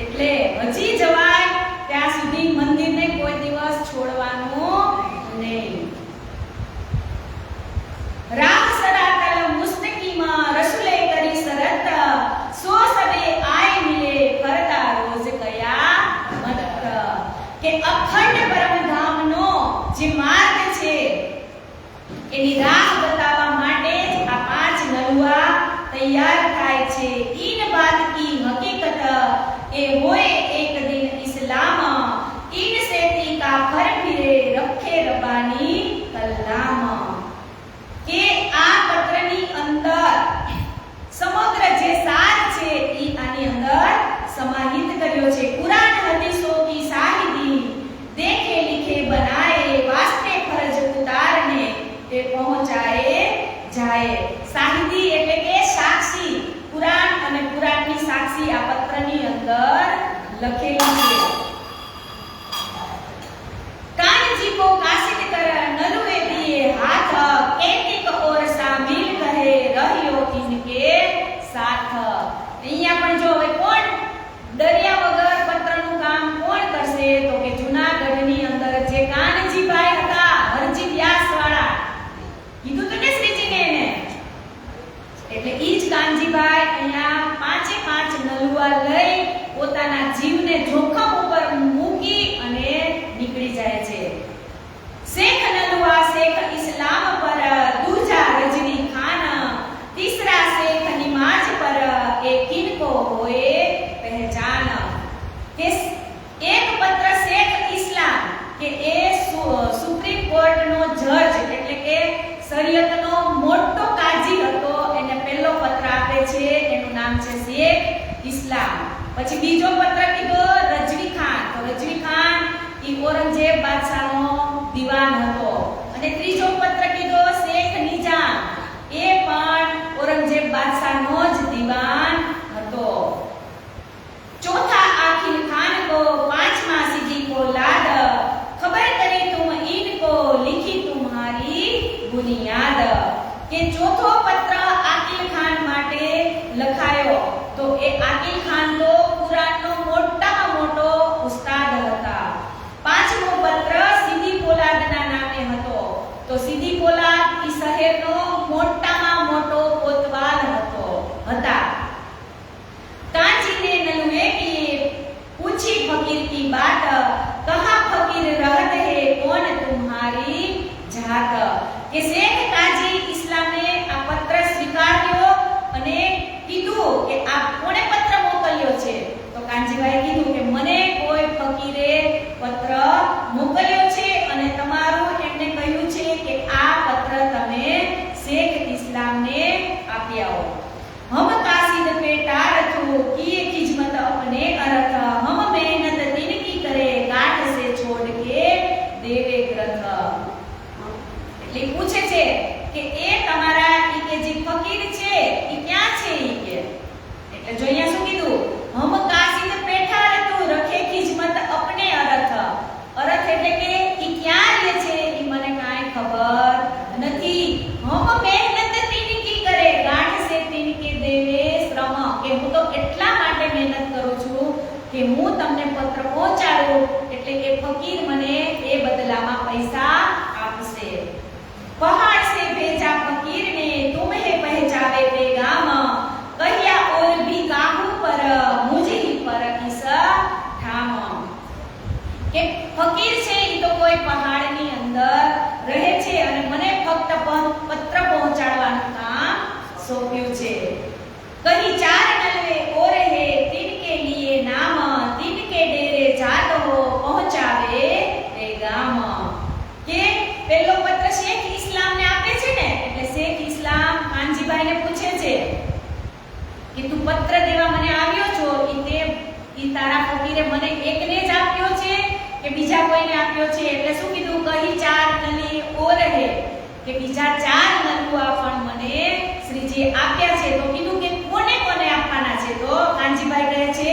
એટલે હજી જવાય ત્યાં સુધી મંદિરને કોઈ દિવસ છોડવાનું નહીં. રાહ સરાતલ મુસ્તકીમાં રસુલે કરી શરત, સો સબે આય મિલે કરતા રોજ કયા મત. કે અખંડ પરમધામનો જે માર્ગ છે એની રાહ બતાવવા માટે જ આ પાંચ નલુઆ તૈયાર થાય છે. ઈન બાત કી હકીકત એ હોય એક દિન ઇસ્લામ, ઈન સેતી કા ફર ફિરે રખે રબાની કલામ. કે આ પત્રની અંદર સમગ્ર જે સાર છે ઈ આની અંદર સમાહિત કર્યો છે. કુરાન હદીસો કી સાહિદી देखे लिखे बनाए, वास्ते फर्ज उतारने ते पहुंचाए जाए. साहिदी એટલે કે સાક્ષી, કુરાન અને કુરાનની સાક્ષી આ પત્રની અંદર લખેલી છે. कानजी को कासिद कर नलुए दिए हाथ, एक और शामिल कहे रहियो इनके साथ. અહીંયા પણ જો હવે કોણ દરિયા વગર પત્રનું કામ કોણ કરશે? તો કે જૂનાગઢની અંદર જે કાનજીભાઈ હતા, હરજી વ્યાસ વાળા, કીધું તો ને શ્રીજીને એને. એટલે ઈ જ કાનજીભાઈ અહીંયા પાંચે પાંચ નલુઆ લઈ પોતાના જીવને જોખમ ઉપર મૂકી અને નીકળી જાય છે. શેખ નલુઆ શેખ ઇસ્લામ પર, દૂજા રજવી ખાન, तीसरा शेख निमाज पर, एक किनको होए पहचान. કે એક પત્ર શેખ ઇસ્લામ કે એ સુપ્રીમ કોર્ટ નો જજ એટલે કે શરીયતનો મોટો કાજી હતો, એને પહેલો પત્ર આપે છે. એનું નામ છે શેખ ઇસ્લામ. પછી બીજો પત્ર કીધો રજવી ખાન. તો રજવી ખાન ઈ ઔરંગઝેબ બાદશાહનો દીવાન હતો. અને ત્રીજો પત્ર કીધો શેખ નિજામ, એ પણ ઔરંગઝેબ બાદશાહનો જ દીવાન હતો. चौथा आखिल खान को, पांचवा सीधी को लाद, खबर करी तुम इनको लिखी तुम्हारी बुनियाद. કે ચોથો પત્ર આકિલ ખાન માટે લખાયો. તો એ આકિલ ખાન તો કુરાનનો મોટામાં મોટો ઉસ્તાદ હતા. પાંચમો પત્ર સીધી પોલાદના નામે હતો. તો સીધી પોલાદ ઈ શહેરનો મોટામાં મોટો કોતવાલ હતા. कांची ने नलुए की पूछी फकीर की बात, कहा फकीर रहत है कौन तुम्हारी जात. કે શેખ કાજી ઇસ્લામે આ પત્ર સ્વીકાર્યો અને કીધું કે આ કોણે પત્ર મોકલ્યો છે? તો કાંજીભાઈ કીધું કે મને કોઈ ફકીરે પત્ર મોકલ્યો છે અને તમારું એમને કહ્યું છે કે આ પત્ર તમે શેખ ઇસ્લામને આપી આવો. हम कासिद पे टारथु किए खिजमत अपने अरथ, हम मेहनत दिन की करे गांठ से छोड़ के देवे ग्रथ. એટલે પૂછે છે કે એ તમારા ઈ કે જે ફકીર છે ઈ ક્યાં છે ઈ કે. એટલે જો અહીંયા શું કીધું? हम कासिद पे टारथु रखे खिजमत अपने अरथ. અરથ એટલે કે ઈ ક્યાં રહે છે ઈ મને કાંઈ ખબર નથી. हम मेहनत दिन की करे गांठ से दिन के देवे श्रम. કે હું તો એટલા માટે મહેનત કરું છું કે હું તમને પત્ર પહોંચાડું એટલે કે ફકીર મને એ બદલામાં પૈસા આપશે। पहाड़ से भेजा फकीर ने तुम्हें पहचावे पैगाम कहिया और भी काहू पर मुझे ही पर इस ठाम के फकीर છે ઈ તો કોઈ પહાડની અંદર રહે છે અને મને ફક્ત પત્ર પહોંચાડવાનું કામ સોંપ્યું છે। कहीं चार नलवे और है तिनके लिए नाम तिनके डेरे जात हो पहुंचावे पैगाम के પેલો પત્ર શેખ ઇસ્લામને આપે છે ને એટલે શેખ ઇસ્લામ કાનજીભાઈને પૂછે છે કે તું પત્ર દેવા મને આવ્યો છો ઈ તારા ફકીરે મને એકને જ આપ્યો છે કે બીજા કોઈને આપ્યો છે એટલે શું કીધું કહી ચાર નલી ઓર હે કે બીજા ચાર નલુઆ પણ મને શ્રીજી આપ્યા છે। તો કીધું કે કોને કોને આપવાના છે તો કાનજીભાઈ કહે છે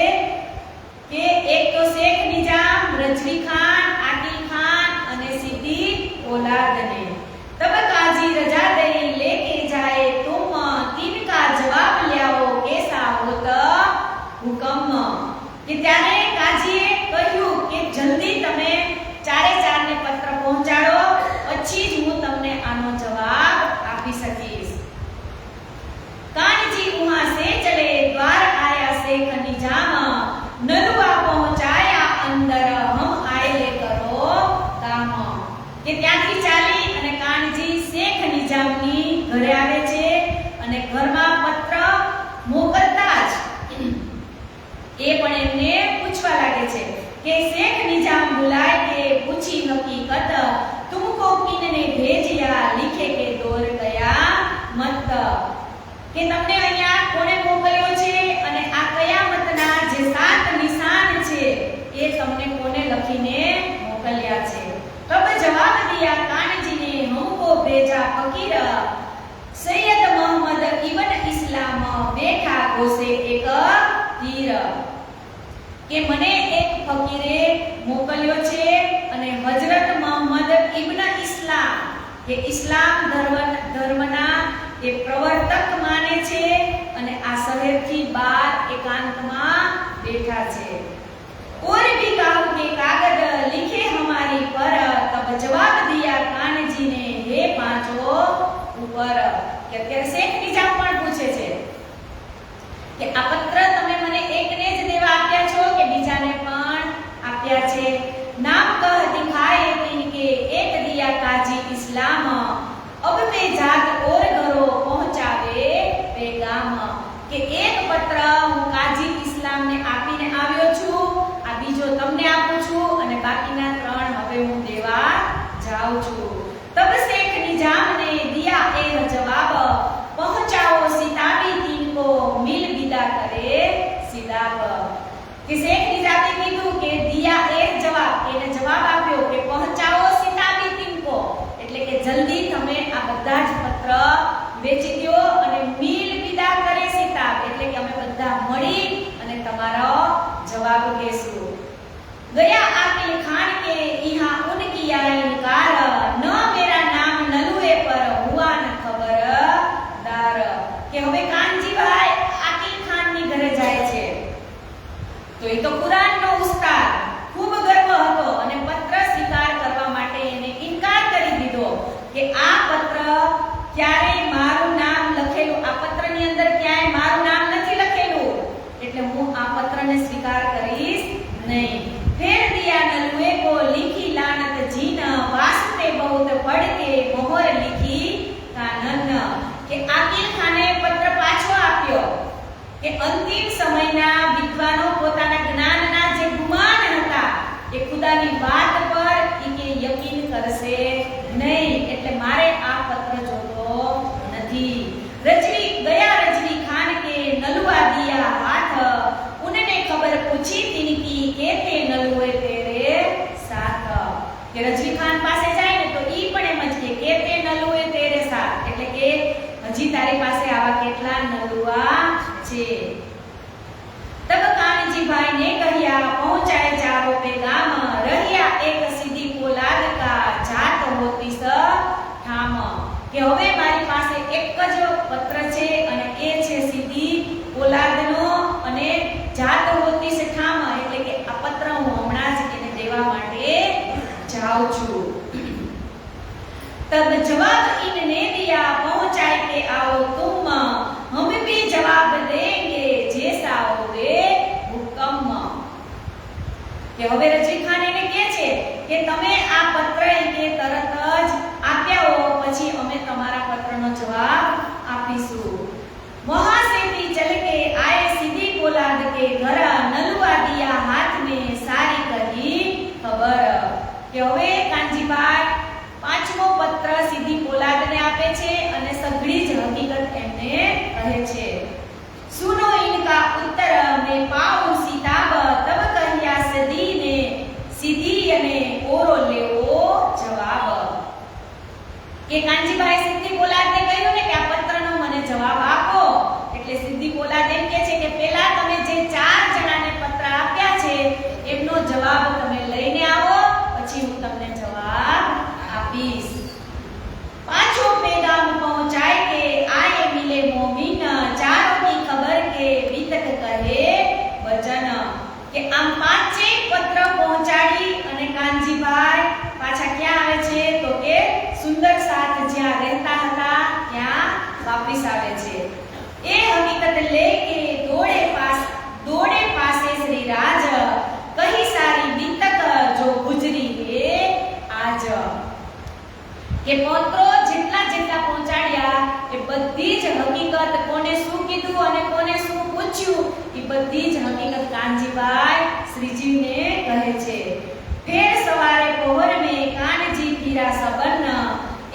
કે એક તો શેખ નિજામ રજવી ખાન આકિલ ખાન અને સીધી औलाद ने तब काजी रजा दे लेके जाए तुम तिनका जवाब ल्याओ कैसा होता हुकम कि त्यारे काजीए કહ્યું કે જલ્દી તમે ચારે ચારને પત્ર પહોંચાડો પછી જ હું તમને આનો જવાબ આપી શકીશ। कानजी वहां से चले द्वार आया शेख निजाम नलुआ पहुंचाया अंदर हम आए ले करो काम કે ત્યાંથી ચાલી અને કાનજી શેખ નિજામની ઘરે આવે છે અને ઘરમાં પત્ર મોકલતા જ એ પણ એમને પૂછવા લાગે છે કે શેખ નિજામ बुलाए के पूछी हकीकत तुमको किनने भेजिया लिखे के दौर गया मत કે તમને અહીંયા કોણે મોકલ્યો છે અને આ કયામતના જે 7 નિશાન છે એ તમને કોને લખીને મોકલ્યા છે। तब जवाब दिया कानजी ने हमको भेजा फकीर सैयद मोहम्मद इब्न इस्लाम बैठा गोसे एक तीर કે મને એક ફકીરે મોકલ્યો છે અને હજરત મોહમ્મદ ઇબ્ન ઇસ્લામ કે ઇસ્લામ ધર્મના એ પ્રવર્તક માને છે અને આ શહેરથી બહાર એકાંતમાં બેઠા છે। और भी काहू के कागज लिखे हमारी पर तब जवाब दिया कानजी ने हे पांचो ऊपर કે અત્યારે શેખ નિજામ પણ પૂછે છે કે આ પત્ર તમે મને એકને જ દેવા આપ્યા છો કે બીજાને પણ આપ્યા છે। नाम कह दिखाए तिनके एक दिया काजी इस्लाम अब पे जात और घरो पहुंचावे पैगाम કે એક પત્ર હું કાજી ઇસ્લામને આપીને આવ્યો છું આ બીજો તમને આપું છું અને બાકીના 3 હવે હું દેવા જાઉં છું। तब शेख निजाम ने दिया ए जवाब पहुंचाओ सिताबी तीन को मिल विदा करे सिदाब કે શેખ નિજામે કીધું કે દિયા એ જવાબ એને જવાબ આપ્યો કે પહોંચાઓ સિતાબી तीन को એટલે કે જલ્દી તમે આ બધા જ પત્ર વેચી દો અને મિલ વિદા કરે સિતાબ એટલે કે અમે બધા મળી અને તમારો જવાબ કહેશું। गया आकिल खान के यहाँ उनकी आई इनकार न मेरा नाम नलुए पर हुआ न खबरदार કે હવે કાનજી ભાઈ આकिल खान ની ઘરે જાય છે તો એ તો કુરાનનો ઉસ્તાદ ખૂબ ગર્વ હતો અને પત્ર સ્વીકાર કરવા માટે એને ઇનકાર કરી દીધો કે આ પત્ર ક્યારે મારું નામ લખેલું આ પત્રની અંદર ક્યાંય મારું નામ નથી લખેલું એટલે હું આ પત્રને સ્વીકાર કરીશ નહીં। फेर दिया नलुए को लिखी लानत जीन वास्ते बहुत पढ़ के मोहर लिखी कानन के आकिल खाने पत्र पाछो आप्यो के अंतिम समयना विद्वानो पोताना ज्ञानना जे गुमान હતા એ ખુદાની વાત પર ઈ યકીન કરશે નહીં એટલે મારે આ પત્ર જોતો નથી। रजवी गया रजवी खान के नलुआ दिया हाथ उन्होंने खबर पूछी तिनकी कहते नलुए तेरे साथ કે રજવી ખાન પાસે જાય ને તો ઈ પણ એમ જ કે તે નલુએ તેરે સાથ એટલે કે હજી તારી પાસે આવા કેટલા નલુઆ છે। तब कानजी भाई ने कहिया पहुंचाए चारों पैगाम रहिया एक सीधी औलाद का जात होती स ठाम કે હવે મારી પાસે એક જ પત્ર છે અને એ છે સીધી औलादનો અને જાત હોતી સ ઠામ એટલે કે આ પત્ર હું હમણાં જ એને દેવા માટે કે હવે રઝી ખાન એને કહે છે કે તમે આ પત્ર કે તરત જ આપ્યા હો, પછી અમે તમારા પત્રનો જવાબ આપીશું. महासेठी चल के आए सीधी पोलाद के घर, नलुआ दिया हाथ में सारी कही खबर. કે હવે કાનજીભાઈ પાંચમો પત્ર સીધી પોલાદને આપે છે અને સઘળી જ હકીકત એમને કહે છે. सुनो इनका उत्तर में पाऊं सीताब, तब कहिया सदी ने सीधी અને ઓરો લેવો જવાબ. કે કાનજીભાઈ સીધી પોલાદને કહ્યું ને કે આ પત્રનો મને જવાબ આપો, એટલે સીધી પોલાદ એમ કહે છે કે પહેલા તમે જે 4 જણાને પત્ર આપ્યા છે એમનો જવાબ તમે લઈને આવો, પછી હું તમને જવાબ આપીશ. पांचों पैगाम पहुंचाए के आए मिले मोमिन, चारों की खबर के बीतक कहे वचन. કે આમ પાંચે પત્ર પહોંચાડી અને કાનજીભાઈ પાછા ક્યાં આવે છે તો કે સુંદર સાથ જ્યાં રહેતા હતા ત્યાં વાપસ આવે છે. એ હકીકત લેકે દોડે પાસે શ્રી રાજ, કહી સારી બીતક જો ગુજરી હે આજ. કે પત્રો જેટલા પહોંચાડ્યા એ બધી જ હકીકત, કોને શું કીધું અને કોને શું પૂછ્યું એ બધી જ હકીકત કાનજીભાઈ શ્રીજીને કહે છે. ફેર સવારે પહોર में कानजी फिरा सबन,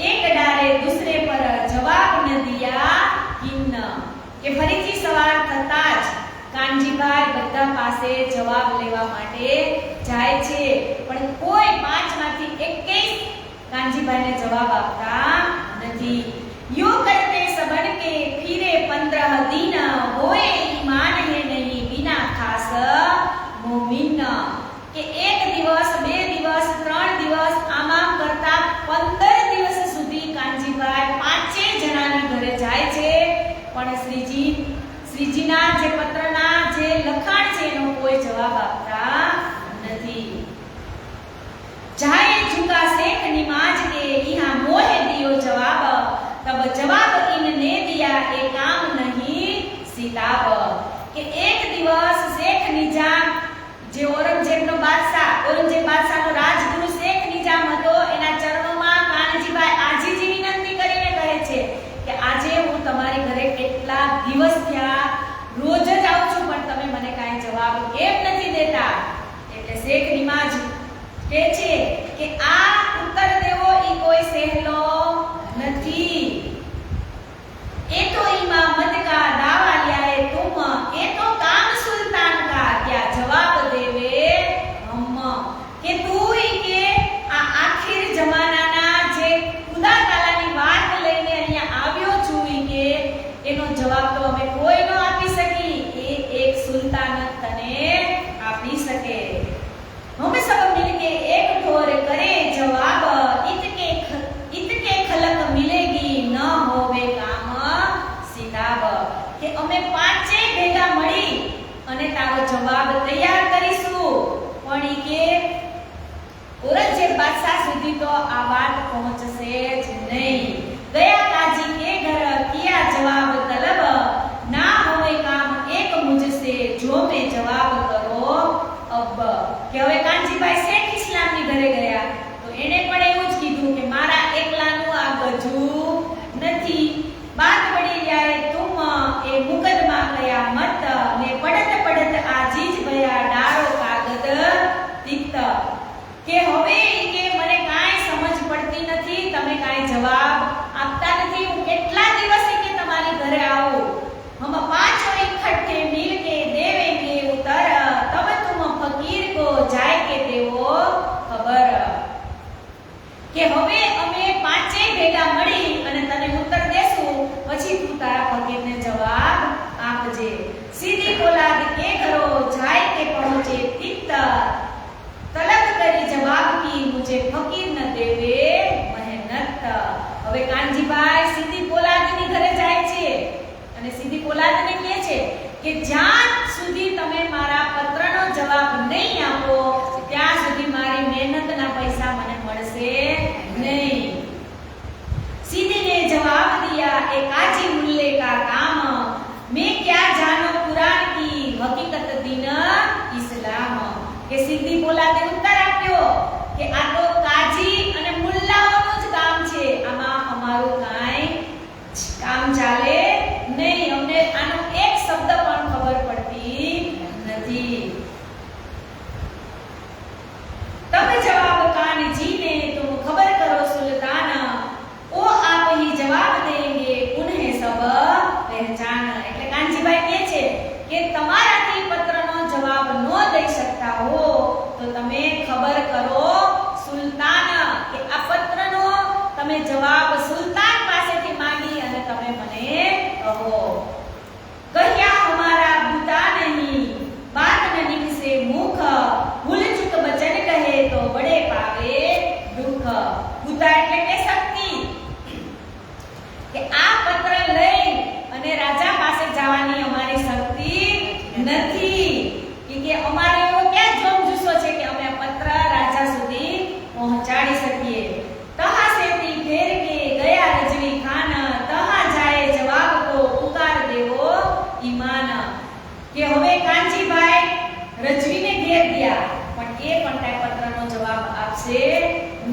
एक डारे दूसरे पर जवाब न दिया किन्न. કે ફરીથી સવાર થતા જ કાનજીભાઈ બધા પાસે જવાબ લેવા માટે જાય છે, પણ કોઈ પાંચમાંથી એકેય कानजीभाई ने जवाब आपता नहीं. यो करते सबन के फिरे 15 दिन, होए ईमान है नहीं बिना खास मोमिन. के एक दिवस 2 दिवस 3 दिवस आमाम करता 15 दिवस સુધી કાનજીભાઈ પાંચે જણાની ઘરે જાય છે, પણ શ્રીજીના જે પત્રના જે લખાણ છે એનો કોઈ જવાબ આપતા નથી. जाए झुका शेख निमाज के यहाँ मोहे दियो जवाब, तब जवाब इनने दिया ए काम नहीं सीताब. के एक दिवस शेख निजाम जे औरंगजेबનો બાદશાહનો રાજગુરુ શેખ નિજામ હતો, એના ચરણોમાં કાનજીભાઈ આજીજી વિનંતી કરીને કહે છે કે આજે હું તમારી ઘરે કેટલા દિવસ થયા, રોજ જ આવું છું, પણ તમે મને કાંઈ જવાબ કેમ નથી દેતા. એટલે શેખ નિમાજ કહે છે કે આ ઉત્તર દેવો ઈ કોઈ સહેલો નથી. એ તો इमामत का दावा लिया है तुम, ये तो काम सुल्तान का, क्या जवाब देवे हम. કે તું ઈ કે આ આખિર જમાનાના જે ખુદા તાલાની વાત લઈને અહીંયા આવ્યો છું ઈ કે એનો જવાબ તો અમે કોઈ ન આપી સકી, એ એક સુલ્તાન તને આપી શકે. हम सब मिलके एक ठोर करे जवाब, इतके खलक मिलेगी न होवे काम सीताब. કે અમે પાંચે ભેગા મળી અને તારો જવાબ તૈયાર કરીશું, પણ ઈ કે औरंगजेब बादशाह સુધી તો આ વાત પહોંચશે જ નહીં. ગયા काजी के घर किया जवाब तलब, ना होवे काम एक मुझसे जो मैं जवाब करो अब. કે હવે કાનજીભાઈ શેખ ઇસ્લામની ઘરે ગયા તો એને પણ એવું જ કીધું કે મારા એકલાનું આ ગજુ નથી. બાત પડી જાય તુમ એ મુકદમા કયા મત, ને પડત આજીજ ભયા ડારો કાગદ તિક્ત. કે હવે કે મને કાંઈ સમજ પડતી નથી, તમે કાંઈ જવાબ આપતા નથી, હું કેટલા દિવસ કે તમારી ઘરે આવું. हम पांचों इकट्ठे मिलके देवेंगे उत्तर, तब तुम फकीर को जाए के देवो खबर. કે હવે અમે પાંચે ભેગા મળી અને તને ઉત્તર દેશું, પછી તું તારા ફકીરને જવાબ આપજે. સીધી પોલાદ કે કરો જાય કે પહોંચે તિક્ત, તલબ કરી જવાબ की मुझे फकीर न देवे मेहनत. હવે કાનજીભાઈ સીધી પોલાદની ઘરે જાય છે અને સીધી પોલાદને કહે છે કે જ્યાં સુધી તમે મારા પત્રનો જવાબ નહીં આપો ત્યાં સુધી મારી મહેનતના પૈસા મને મળશે નહીં. सीधी ने जवाब दिया एक काजी मुल्ले का काम, मैं क्या जानो कुरान की हकीकत दीन इस्लाम. કે સીધી પોલાદ તમે ખબર કરો સુલતાન કે આ પત્રનો તમે જવાબ સુલતાન પાસેથી માંગી અને તમે મને કહો. કહ્યા હમારા બુતા નહીં બાત ન નિકસે મુખ ભૂલ ચૂક બચન કહે તો બડે પાવે દુઃખ. બુતા એટલે કે શક્તિ, કે આ પત્ર લઈ અને રાજા પાસે જવાની અમારી શક્તિ નથી, કે અમારે એવો ક્યાં જોમ જુસ્સો છે કે અમે આ પત્ર રાજા સુધી પહોંચાડી શકીએ. તહા સેતી ફેર કે ગયા રજવી ખાન તહા જાય જવાબ તો પુકાર દેવો ઈમાન. કે હવે કાંજીભાઈ રજવીને ઘેર ગયા પણ એ પણ કાંઈ પત્રનો જવાબ આપશે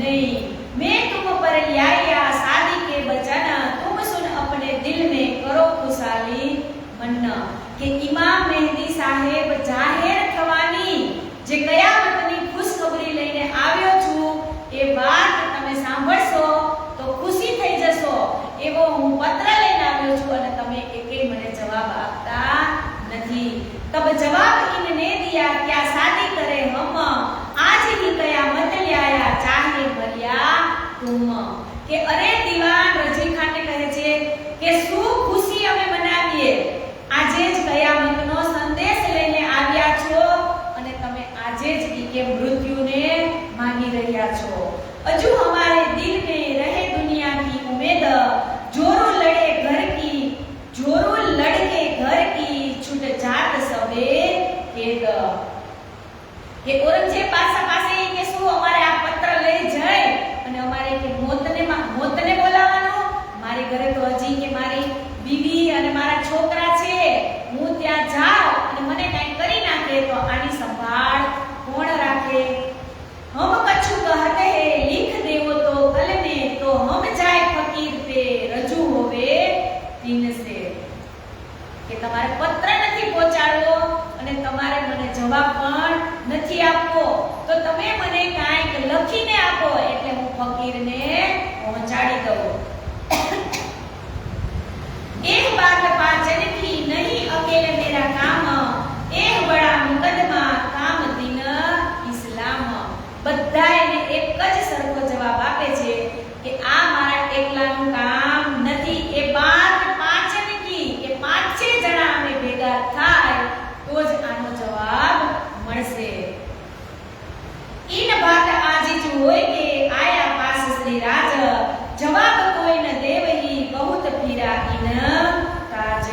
નહીં. मैं तुम पर लाया शादी के बचन तुम सुन अपने दिल में करो खुशाली मन. કે ઇમામ મહેદી સાહેબ જાહેર થવાની જે કયામતની ખુશખબરી લઈને આવ્યો છું એ વાત તમે સાંભળશો તો ખુશી થઈ જશો એવો હું પત્ર લઈને આવ્યો છું અને તમે એકેય મને જવાબ આપતા નથી. તબ જવાબ ઇનને દિયા ક્યા શાદી કરે હમ આજ ही कयामत लाया चाहे भरिया तुम. કે અરે દીવાન રજી ખાનને કહે છે કે શું ખુશી અમે મનાવીએ, આજે જ કયામતનો સંદેશ લઈને આવ્યા છો અને તમે આજે જ કે મૃત્યુને માંગી રહ્યા છો. અજુ હમારે દિલ में रहे दुनिया की उम्मीद जोरो लड़े घर की जोरो लड़के घर की छूट जात सबे केद. કે ઔરંગઝેબ બાદશાહ પાસે કે શું અમારે આ પત્ર લઈ જાય અને અમારે કે મોતને બોલાવવાનો, મારી ઘરે તો હજી કે મારી બીવી અને મારા છોકરા છે, હું ત્યાં જાઉં અને મને કંઈ કરી નાખે તો આની સંભાળ કોણ રાખે. હમ કछु કહતે હે લીખ દેવો તો કલ ને તો હમ જાય ફકીર પે રજુ હોવે તીન સે. કે તમારે પત્ર નથી પહોંચાડવો અને તમારે મને જવાબ પણ નથી આપવો તો તમે મને કાંઈક લખીને આપો એટલે હું ફકીરને પહોંચાડી દઉં. एक बात पाचन की नहीं अकेले मेरा काम एक बड़ा मुकदमा काम दिन इस्लाम. બધાયને એક જ સરખો જવાબ આપે છે કે આ મારા એકલાનું કામ નથી, એ બાત પાચન કી કે 5-6 જણા અમે ભેગા થાય તો જ આનો જવાબ મળશે. इन बात आजीज होय के आया पास श्री राज जवाब कोई न देव ही बहुत फिरा इन काज.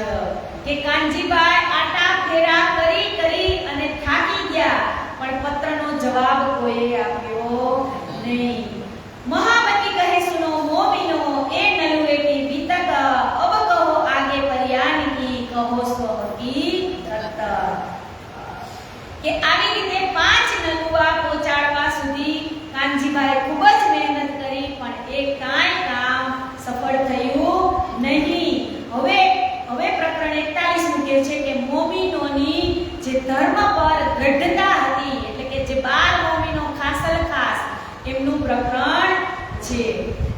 કે કાનજીભાઈ આટા ફેરા કરી કરી અને થાકી ગયા પણ પત્રનો જવાબ કોઈએ આપ્યો નહીં. મહામતી કહે સુનો મોમિનો એ નલુએ કી બીતક અબ કહો આગે પરિયાન કી કહો સો હકીકત. કે આવી રીતે 5 નલુઆ પહોંચાડવા સુધી કાનજીભાઈ ખૂબ જ મહેનત કરી પણ એ કાંઈ કામ સફળ થયું નહીં. હવે પ્રકરણ 41 નું કહે છે કે મોમિનોની જે ધર્મ પર દ્રઢતા હતી એટલે કે જે 12 મોમિનો ખાસલ ખાસ એમનું પ્રકરણ છે.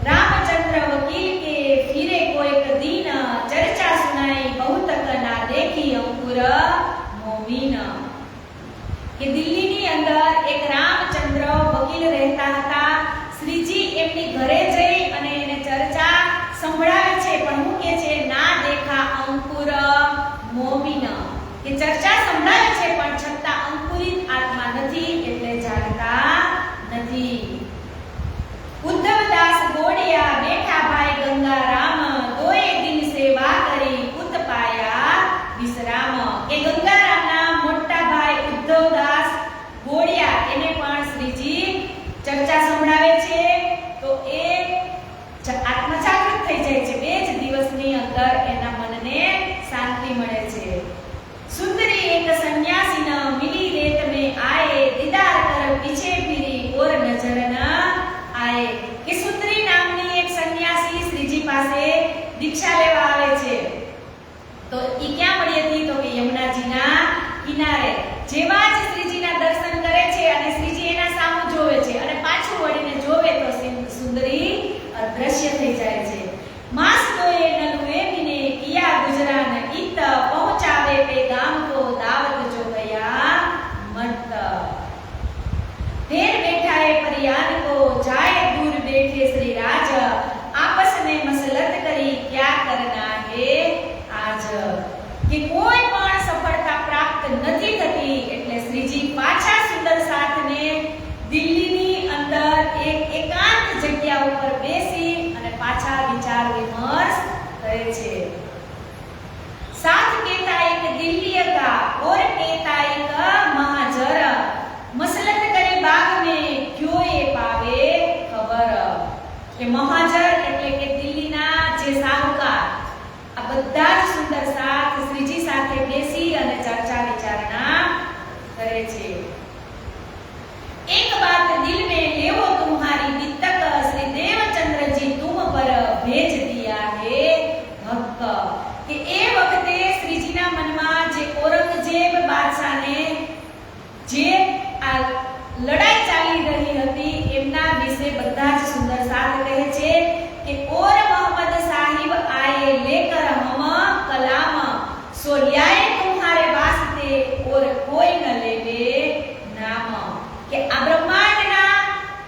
રામચંદ્ર વકીલ કે ફિરે કોઈક દિન ચર્ચા સુનાઈ બહુત ના દેખી અંકુર મોમિન. કે દિલ્હીની અંદર એક રામચંદ્ર વકીલ રહેતા હતા. શ્રીજી એમની ઘરે જઈ અને એને ચર્ચા સંભળાવે છે પણ હું કે છે ના દેખા અંકુર મોમિન. કે ચર્ચા સંભળાવે છે પણ છતાં અંકુરિત આત્મા નથી એટલે જાણતા નથી. ઉદ્ધવદાસ ગોડિયા બેઠા ભાઈ ગંગારામ દોએ દિન સેવા કરી પુત પાયા વિશ્રામ. કે ગંગારામના મોટા ભાઈ ઉદ્ધવદાસ ગોડિયા એને પણ શ્રીજી ચર્ચા સંભળાવે છે તો એ આત્મજાગૃત થઈ જાય છે. 2 જ દિવસની અંદર એના મનને શાંતિ મળે છે. સુંદરી એક સન્યાસી ન મિલી રેત મે આએ દીદાર કર પીછે ફીરી ઓર નજર ન આએ. કે સુંદરી નામની એક સન્યાસી શ્રીજી પાસે દીક્ષા લેવા આવે છે તો ઈ ક્યાં મળી હતી તો કે યમુનાજીના કિનારે. જેવા જ શ્રીજીના દર્શન કરે છે અને શ્રીજી એના સામું જોવે છે અને પાછું વળીને જોવે તો સુંદરી અદ્રશ્ય થઈ જાય છે. માસ તો એ નલુએ મિને કિયા ગુજરાન ઈત પહોંચાવે પેગામ કો દાવત જો ગયા મત. આ બધા જ સુંદર સાથ શ્રીજી સાથે બેસી અને ચર્ચા વિચારણા કરે છે। एक बात दिल में लेवो तुम्हारी वितक श्री देवचंद्र जी तुम पर भेज दिया है भक्त કે એ વખતે શ્રીજીના મનમાં જે ઔરંગઝેબ બાદશાહને જે આ લડાઈ ચાલી રહી હતી એમના વિશે બધા જ સુંદર સાથ કહે છે કે और मोहम्मद साहिब आए लेकर हम कलाम सो ल्याए तुम्हारे वास्ते और कोई न लेवे नाम કે આ બ્રહ્માંડના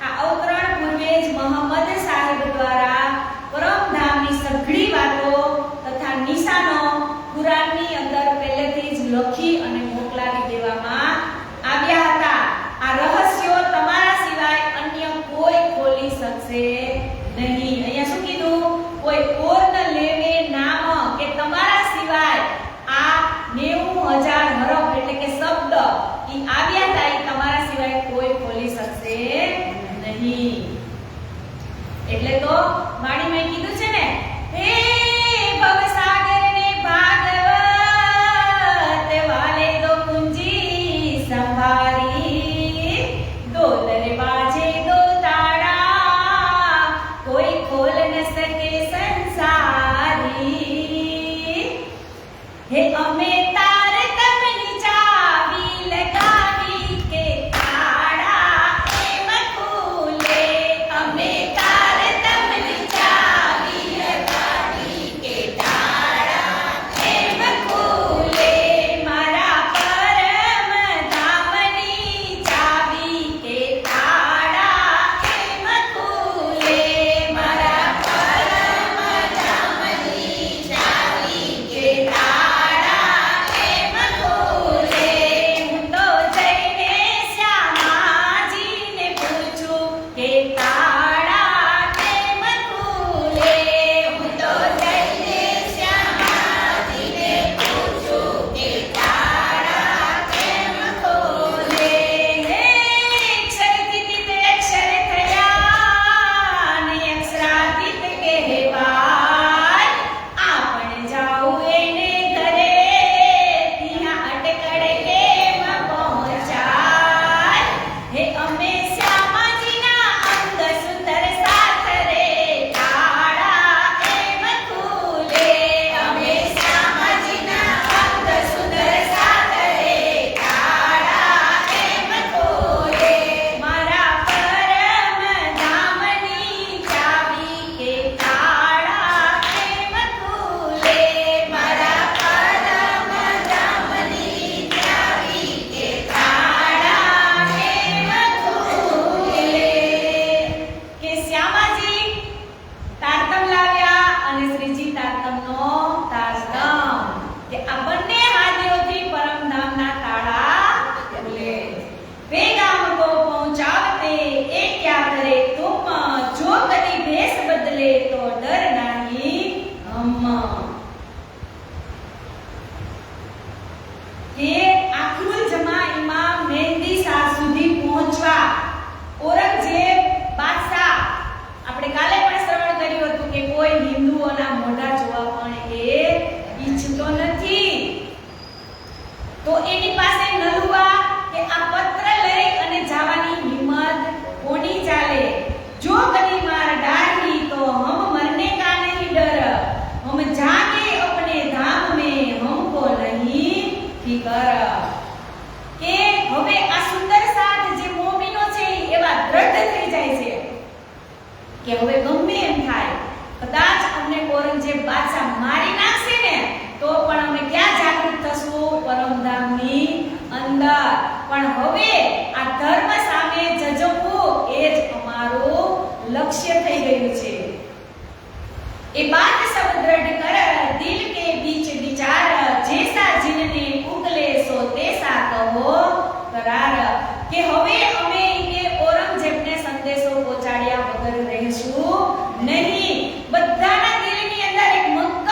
આ અવતરણ પૂર્વે જ મોહમ્મદ સાહેબ દ્વારા પરમધામની સઘળી વાતો તથા નિશાનો કુરાનની અંદર પહેલેથી જ લખી અને મોકલાવી દેવામાં આવ્યા હતા। આ રહસ્યો તમારા સિવાય અન્ય કોઈ ખોલી શકશે નહીં। અહીંયા શું કીધું? કોઈ ઓર ન લેવે નામ કે તમારા સિવાય આ 90,000 હરફ એટલે કે શબ્દ ઈ આવ્યા હતા ઈ તમારા સિવાય કોઈ ખોલી શકશે નહીં। એટલે તો વાણીમાં કીધું છે ને, હે ભવસાગર ને ભાગવત વાલે દો કુંજી સંભારી દો દરવાજે દો તાળા કોઈ ખોલ ન શકે સંસારી। હે અમે તાર તમની ચાવી લગાવી કે તાળા એમ ખુલે। અમે તાર તમની ચાવી લગાવી કે તાળા એમ ખુલે। મારા પરમ ધામની ચાવી કે તાળા એમ ખુલે। મારા પરમ ધામની ચાવી કે તાળા એમ ખુલે। હું તો જઈને શ્યામાજીને પૂછું કે તાળા કેમ ખુલે। હું તો જઈને શ્યામાજીને પૂછું કે તાળા કેમ ખુલે। હે અક્ષરથી તે અક્ષર થયા ને અક્ષરાતીત કહેવાય। આપણે જાવું એને ઘરે ત્યાં અટકળ કેમ પહોંચાય। હે અમે શ્યામાજીના અંગ સુંદર સાથ રે તાળા એમ ખુલે। અમે શ્યામાજીના અંગ સુંદર સાથ રે તાળા એમ ખુલે। મારા પરમ ધામની ચાવી કે તાળા એમ ખુલે। મારા પરમ ધામની ચાવી કે તાળા એમ ખુલે। કે શ્યામાજી તારતમ લાવ્યા અને શ્રીજી તારતમનો તારતમ કે આ બંને હાથીઓથી પરમધામના તાળા ખુલે। પેગામ કો પહોંચાવતે એ ક્યા કરે તુમ જો કદી ભેસ બદલે તો ડર નહીં હમ। કે આખરુલ જમા ઇમામ મહેંદી શાહ સુધી પહોંચવા ઔરંગઝેબ બાદશાહ આપણે કાલે પણ શ્રવણ કર્યું હતું કે કોઈ હિન્દુઓના મોઢા જોવા પણ એ ઈચ્છતો નથી। તો એની પાસે નલુવા કે આ પત્ર લઈ અને જવાની હિંમત કોની ચાલે। જો કદી માર ડારી તો હમ મરને કા નહીં ડર હમ જાગે અપને ધામ में हमको नहीं फिकर। કે હવે આ સુંદર સાથ જે મોમીનો છે એવા દ્રઢ થઈ જાય છે કે હવે ગમે એમ થાય કદાચ અમને ઔરંગઝેબ બાદશાહ મારી નાખશે ને તો પણ અમે ક્યાં જાગૃત થશું? પરમધામની અંદર। પણ હવે આ ધર્મ સામે જજવવું એ જ અમારું લક્ષ્ય થઈ ગયું છે। એ બાત સબ દ્રઢ કર દિલ કે બીચ વિચાર જૈસા જીનને ઉગલે સો તૈસા કહો કરાર। કે હવે અમે કે ઔરંગઝેબને સંદેશો પહોંચાડ્યા વગર રહેશું નહીં। બધાના દિલની અંદર એક મક્કમ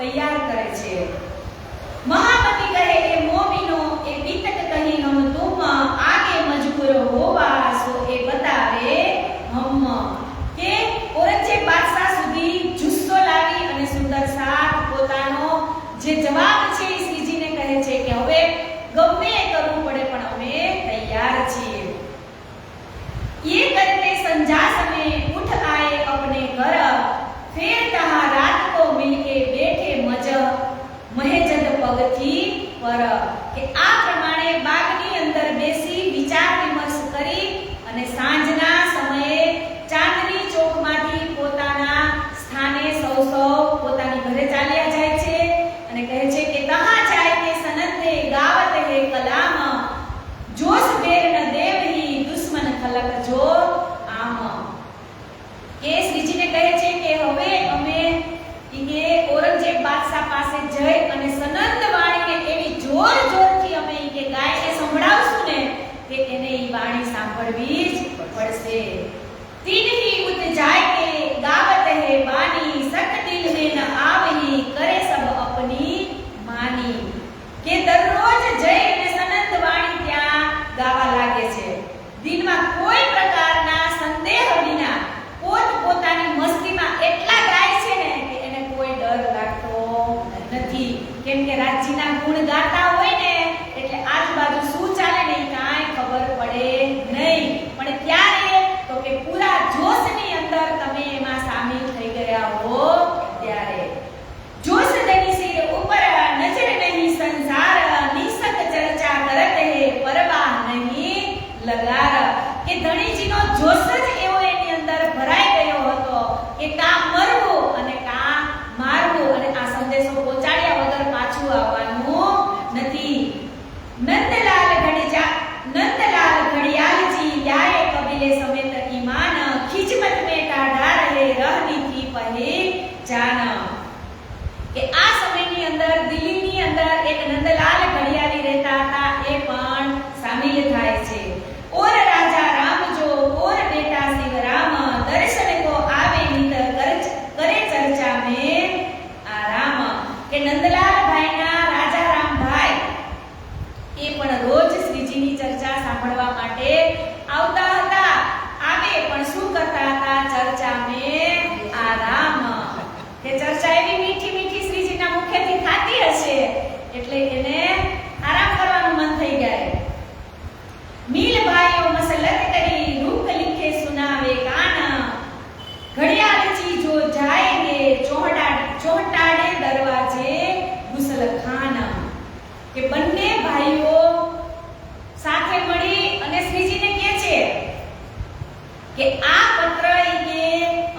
तैयार करे छे। महामती कहे के मोमिनो ए बीतक कही हम तुम आगे मजबूर होवा सो ए बतावे हम के औरंगजेब बादशाह सुधी जुस्સો લાવી અને સુંદર સાથ પોતાનો જે જવાબ છે શ્રીજીને કહે છે કે હવે ગમે કરવું પડે પણ અમે તૈયાર છીએ। ये करते संजास में उठ आए अपने घर, फिर तहां रात को मिलके बैठे महेजद पगथी पर के आ प्रमाणे बागनी अंदर बेसी विचार विमर्श करी અને સાંજના સમયે ચાંદની ચોકમાંથી પોતાના સ્થાને સૌ પોતાની ઘરે ચાલ્યા જાય છે અને કહે છે કે તહાં જાય કે સનંદે ગાવત હે કલામ જોશ બેર ન દેવહી દુશ્મન ખલક જો આમ। કે શ્રીજીને કહે છે કે હવે અમે ઈ औरंगजेब બાદશાહ પાસે જઈ અને સનંદ વાણીને એવી જોરથી અમે ઈ કે ગાયને સંભળાવશું ને કે એને ઈ વાણી સાંભળવી જ પડશે। तीन ही उत जाय के गावत है बानी सक दिल में न आवही करे सब अपनी मानी। के दररोज जय અને સનંદ વાણી ત્યાં ગાવા લાગે છે। દિનમાં કોઈ પ્રકારના સંદેહ વિના પોતાની મસ્તીમાં એટલા ગાય છે ને કે એને કોઈ ડર લાગતો નથી, કેમ કે રાજીના ગુણ ગાતા હોય ને એટલે આજુબાજુ શું ચાલે ને કાંઈ ખબર પડે નહીં। પણ ત્યારે તો કે પૂરા જોશની અંદર તમે એમાં સામેલ થઈ ગયા હો ત્યારે। જોશ દની સિર ઉપર નજર નહીં સંસાર નિસક ચર્ચા કરત હે પરવાહ નહીં લગાર। કે ધણીજીનો જોશ જ એવો એની અંદર ભરાઈ ગયો હતો કે કા મરવું અને કા મારવું અને આ સંદેશો પહોંચાડ્યા વગર પાછું આવવાનું નથી। નંદલાલ ઘડિયાલજી લ્યાએ કબીલે સમેત ઈમાન ખિજમત में टाढ़ा रहे रहनी थी पहचान। કે આ સમયની અંદર દિલ્હીની અંદર એક નંદલાલ ઘડિયાલી રહેતા હતા એ પણ સામેલ થાય છે। और राजा राम जो और बेटा सिंह राम दर्शन को आवे नित करे चर्चा में आराम। કે નંદલાલ ભાઈના રાજા રામ ભાઈ એ પણ રોજ શ્રીજીની ચર્ચા સાંભળવા માટે આવતા હતા। આવે પણ શું કરતા હતા? ચર્ચા में आराम। કે ચર્ચા એવી મીઠી મીઠી શ્રીજીના મુખેથી થાતી હશે એટલે એને આરામ કરવાનું મન થઈ જાય। मील भाइयों मसलत करी रूप लिखे सुनावे कान घड़ियालची जो जाएंगे चौहटाड़े दरवाजे गुसल खान। के બંને ભાઈઓ સાથે મળી અને શ્રીજીને કહે છે કે આ પત્ર કે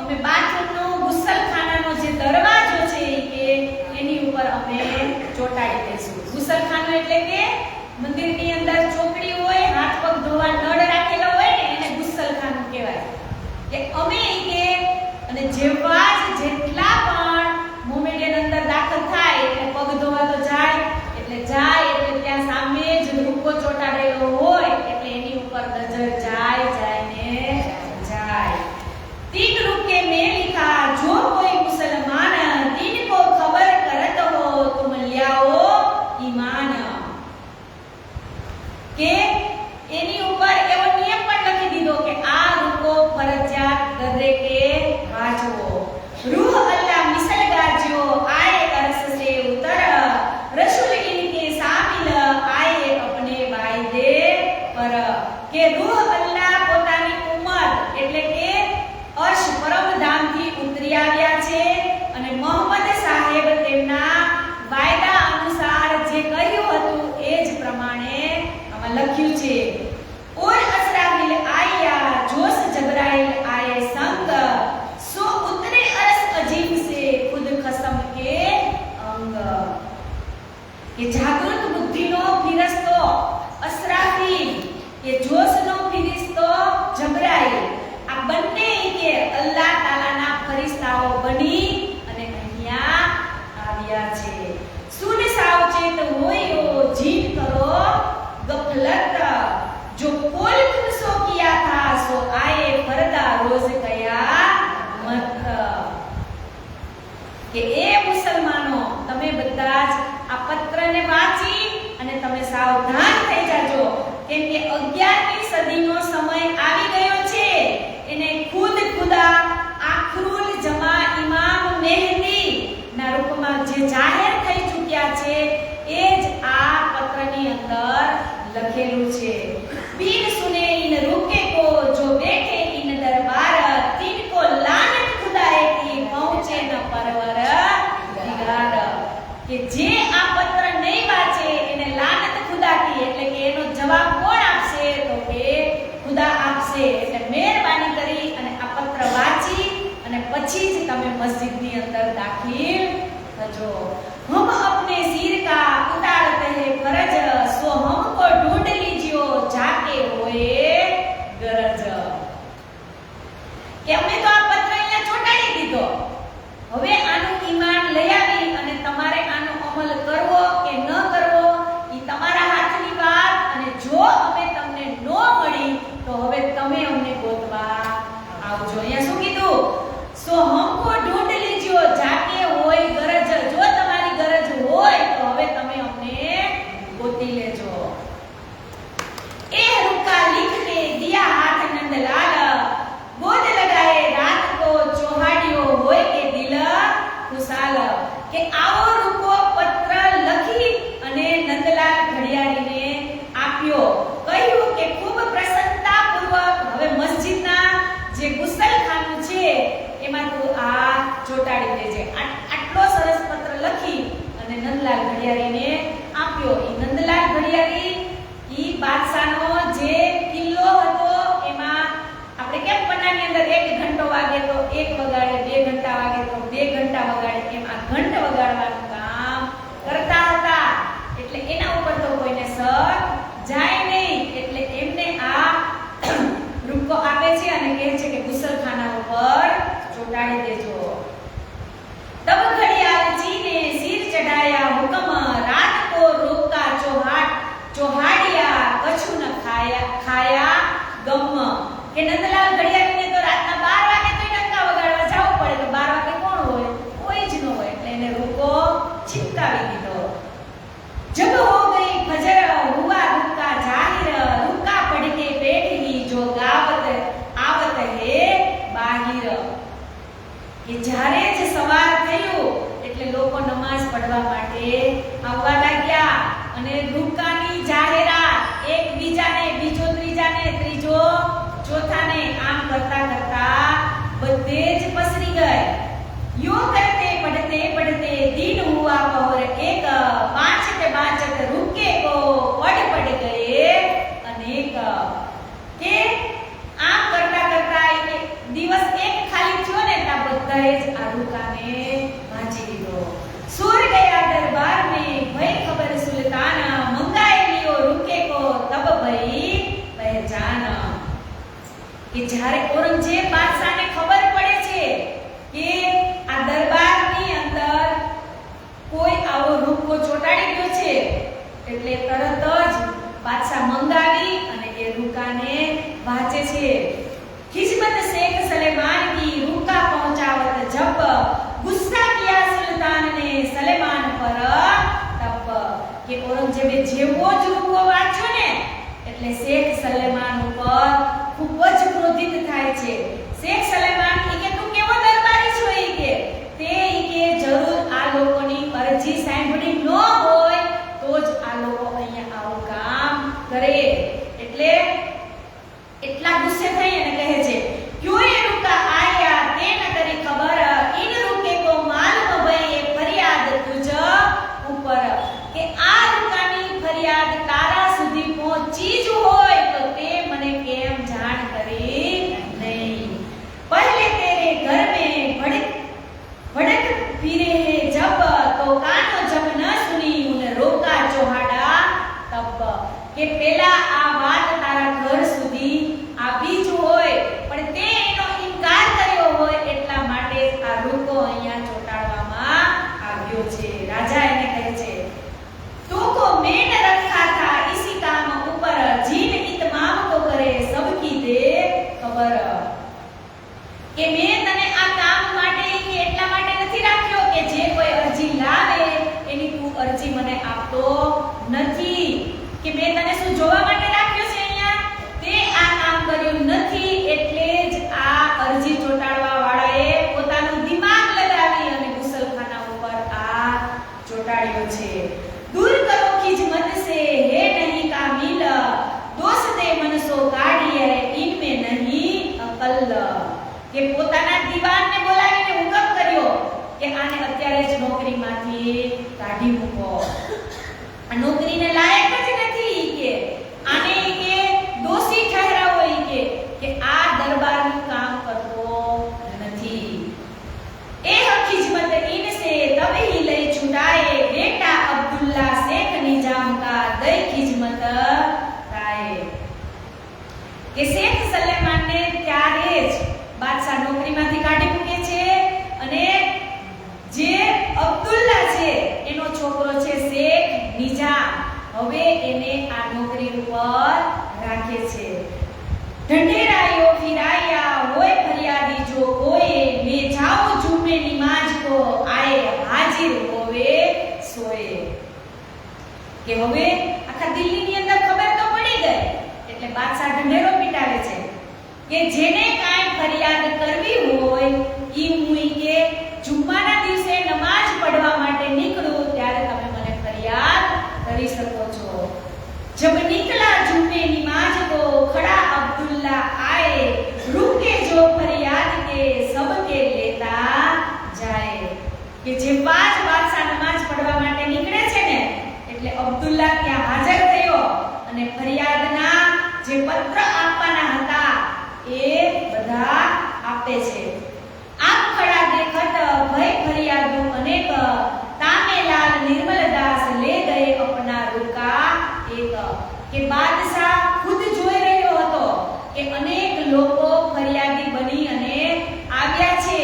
અમે બાથરૂમનો ગુસલખાનાનો જે દરવાજો છે કે એની ઉપર અમે ચોટાડી દઈશું। ગુસલખાનો એટલે કે મંદિરની અંદર ચોકડી હોય, હાથ પગ ધોવા નળ રાખેલો હોય ને એને ગુસલખાનું કહેવાય। કે અમે કે અને જેટલા પણ મોમેડિયન અંદર દાખલ થાય એટલે પગ ધોવા તો જાય એટલે ત્યાં સામે જ રૂપો ચોટાડેલો હોય એટલે એની ઉપર નજર જાય ને જાય। तीन रुके में लिखा जो कोई मुसलमान तीन को खबर करत हो तुम लियाओ ईमान। કે એની ઉપર એવો નિયમ પણ લખી દીધો કે આ રૂકો ફરજિયાત દરેકે વાંચવો। रूह अल्लाह मिसल गाजियो आए अर्श से उतर रसूल इनके शामिल आए अपने वायदे पर। કે रूह अल्लाह પોતાની ઉંમર એટલે કે અર્શ પરમધામથી ઉતરી આવ્યા છે અને મોહમ્મદ સાહેબ તેમના વાયદા અનુસાર જે કહ્યું હતું એ જ પ્રમાણે આમાં લખ્યું છે। और असराफिल आया जोश जबराइल आए संग सो उतरे अरस अजीब से खुद खसम के अंग। કે જાગૃત બુદ્ધિનો ફિરસ્તો અસરાફિલ કે જોશનો ફિરસ્તો જબરાઈલ આ બંને કે અલ્લાહ તાલાના ફરિશ્તાઓ બની અને અહીંયા આવ્યા છે। સુન સાવચેત હોયો જીન કરો ગફલત સાવધાન થઈ જાજો, કેમ કે 11મી સદીનો સમય આવી ગયો છે. એને ખુદ ખુદા આખરુલ જમા ઇમામ મહેદી ના રૂપમાં જે જાહેર થઈ ચૂક્યા છે એ જ આ પત્રની અંદર લખેલું છે. બીન સુને ઇન રૂકે કો જો બેઠે ઇન દરબાર, તિनको લાનત ખુદાએ કી પહોંચે ન પરવર દિગાર. કે જે આ પત્ર નહીં વાંચે એને લાનત ખુદા કી, એટલે કે એનો જવાબ કોણ આપશે? તો કે ખુદા આપશે. એટલે મહેરબાની કરી અને આ પત્ર વાંચી અને પછી જ તમે મસ્જિદની અંદર દાખલ થજો. हम अपने सिर का उतारते हैं फर्ज, सो हमको ढूंढ लीजियो जाके होए गरज. કે અમે તો આ પત્ર અહીંયા ચોંટાડી દીધો, હવે આનું ઈમાન લઈ આવી અને તમારે આનો અમલ કરવો કે ન કરવો એ તમારા હાથની વાત. અને જો અમે તમને ન મળી તો હવે તમે અમને ગોતવા આવજો. અહીંયા શું કીધું? સો हमको ढूंढ लीजियो जाके होए गरज. જો તમારી ગરજ હોય તો હવે તમે અમને ગોતી લેજો. એ રૂકા लिख के दिया हाथ नंदलाल, गोद लगाए रात को चौहाडियो होए के दिल खुशाल. કે આવો રૂપો પત્ર લખી અને નંદલાલ ઘડિયાળીને આપ્યો. કહ્યું કે ખૂબ પ્રસન્નતાપૂર્વક હવે મસ્જિદના જે ગુસલખાનું છે એમાં તું આ ચોંટાડી દેજે. આટલો સરસ પત્ર લખી અને નંદલાલ ઘડિયાળીને આપ્યો. એ નંદલાલ ઘડિયાળી ઈ બાદશાહનો જે કિલ્લો હતો એમાં આપણે કેમ પન્નાની અંદર 1 ઘંટો વાગે તો 1 વગાડે, 2 ઘંટા વાગે તો 2 ઘંટા વગાડે, એમ આ ઘંટ વગાડવાનું કામ કરતા હતા. એટલે એના ઉપર તો કોઈને સર જાય નહીં. એટલે એમને આ રૂપકો આપે છે અને કહે છે કે ગુસલખાના ઉપર ચોંટાડી દેજો. तब घड़ियाल जी ने सिर चढ़ाया हुक्म, रात को रोका चौहाडिया कछु न खाया गम. કે નંદલાલ ઘડિયાળીને તો રાતના 12 વાગે તો ડંકા વગાડવા જવું પડે, તો 12 વાગે કોણ હોય? કોઈ જ ન હોય. એટલે એને રૂકો છીપકાવી દીધો. जब हो गई फजर हुआ रुका जाहिर, रुका पढ़ के बैठ ही जो गावत आवत है बाहिर. કે જ્યારે જ સવાર થયું એટલે લોકો નમાઝ પઢવા માટે આવવા લાગ્યા અને રૂકાની જાહેરાત એકબીજાને, બીજો ત્રીજાને, ત્રીજો ચોથાને આમ કરતા કરતા બધે જ પસરી ગઈ. યો કરતે પઢતે પઢતે દિન હુઆ પહોર એક, પાંચત પાંચત રૂકે કો પઢ ગયે અનેક. કે આમ કરતા કરતા દિવસ એક ખાલી થયો ને ત્યાં બધાએ જ આ રૂકાને વાંચી લીધો. સુર ગયા દરબાર में भई खबर सुल्तान, मंगाए लियो रुके को तब भई पहचान. કે જ્યારે ઔરંગઝેબ બાદશાહને ખબર પડે છે કે આ દરબારની અંદર કોઈ આવો રૂપકો ચોંટાડી ગયો છે એટલે તરત જ બાદશાહ મંગાવી અને એ રૂકાને વાંચે છે. खिजमत शेख सलेमान की रुका पहुंचावत जब, गुस्सा किया सुल्तान ने सलेमान पर तब. કે ઔરંગઝેબે જેવો જ રૂકો વાંચ્યો ને એટલે શેખ સલેમાન ઉપર ખૂબ જ ક્રોધિત થાય છે. શેખ સલેમાન કે તું કેવો દરબારી છો? કે તે કે જરૂર આ લોકોની અરજી સાંભળી ન હોય તો જ આ લોકો અહીંયા આવું કામ કરે. એટલે એટલા ગુસ્સે થઈ અને કહે છે ક્યું એ રૂકા આયા તે ન કરી ખબર, ઇન રૂકે કો માલુમ ભઈ એ ફરિયાદ તુજ ઉપર. કે આ રૂકાની ફરિયાદ તારા સુધી પહોંચી જ હોય તો તે મને કેમ જાણ કરી નહીં? પહેલે તેરે ઘર में भड़क फिरे है जब, तो कानो जब न सुनी उन रोका चौहाड़ा तब. કે પેલા આ વાત તારા ઘર સુધી આવી જ હોય પણ તે એનો ઇનકાર કર્યો હોય એટલા માટે આ રૂકો અહીંયા ચોંટાડવામાં આવ્યો છે. રાજા એને કહે છે तुमको मैंने रखा था इसी काम ऊपर, जीन इतमाम को करे सबकी दे खबर. કે મેં તને આ કામ માટે કે એટલા માટે નથી રાખ્યો કે જે કોઈ અરજી લાવે એની તું અરજી મને આપતો નથી, મેં તને શું જોવા માટે રાખ્યો છે અહીંયા, તે આ કામ કર્યું નથી, એટલે જ આ અરજી ચોંટાડવા વાળાએ પોતાનું દિમાગ લગાવી અને ગુસલખાના ઉપર આ ચોંટાડ્યો છે। दूर करो खिजमत से है नहीं कामिल, दोष दे मन सो काढ़ी है इनमें नहीं अकल। કે પોતાના દીવાનને બોલાવીને હુકમ કર્યો કે આને અત્યારે જ નોકરીમાંથી કાઢી મૂકો, આ નોકરીને લાયક જ નથી, કે આને કે દોષી ઠહેરાવો, કે આ દરબારનું કામ કરતો નથી। એ ખિજમત ઇનસે તબ ही લઈ छुटाए, बेटा अब्दुल्ला शेख निजाम का दई खिजमत राय। કે શેખ સલેમાનને ત્યારે જ બાદશાહ નોકરીમાંથી કાઢી મૂકે છે અને જે અબ્દુલ્લા છે એનો છોકરો છે શેખ નિજામ, હવે એને આ નોકરી ઉપર રાખે છે। ढंढेरायो फिराया होय फरियादी जो कोए, मैं जाऊं जुम्मे नमाज को आए हाजिर होवे सोए। કે હવે આખા દિલ્હીની અંદર ખબર તો પડી ગઈ, એટલે બાદશાહ ઢંઢેરો પીટાવે છે કે જેને કાંઈ ફરિયાદ કરવી હોય ઈ હું કે જુમ્માના દિવસે નમાજ પઢવા માટે નીકળું ત્યારે તમે મને ફરિયાદ કરી શકો છો। जब निकला जुम्मे नमाज को खड़ा अब्दुल्ला आए, रुके जो फरियाद के सबके लेता जाए। કે જે બાદશાહ નમાજ પઢવા માટે નીકળે છે ને એટલે અબ્દુલ્લા ત્યાં હાજર થયો અને ફરિયાદના જે પત્ર આપવાના હતા એ બધા આપે છે। આપ ખડા દેખત ભય ફરિયાદો અનેક, તામેલાલ નિર્મલદાસ લે ગયે અપના રૂકા એક। કે બાદશાહ ખુદ જોઈ રહ્યો હતો કે અનેક લોકો ફરિયાદી બની અને આવ્યા છે,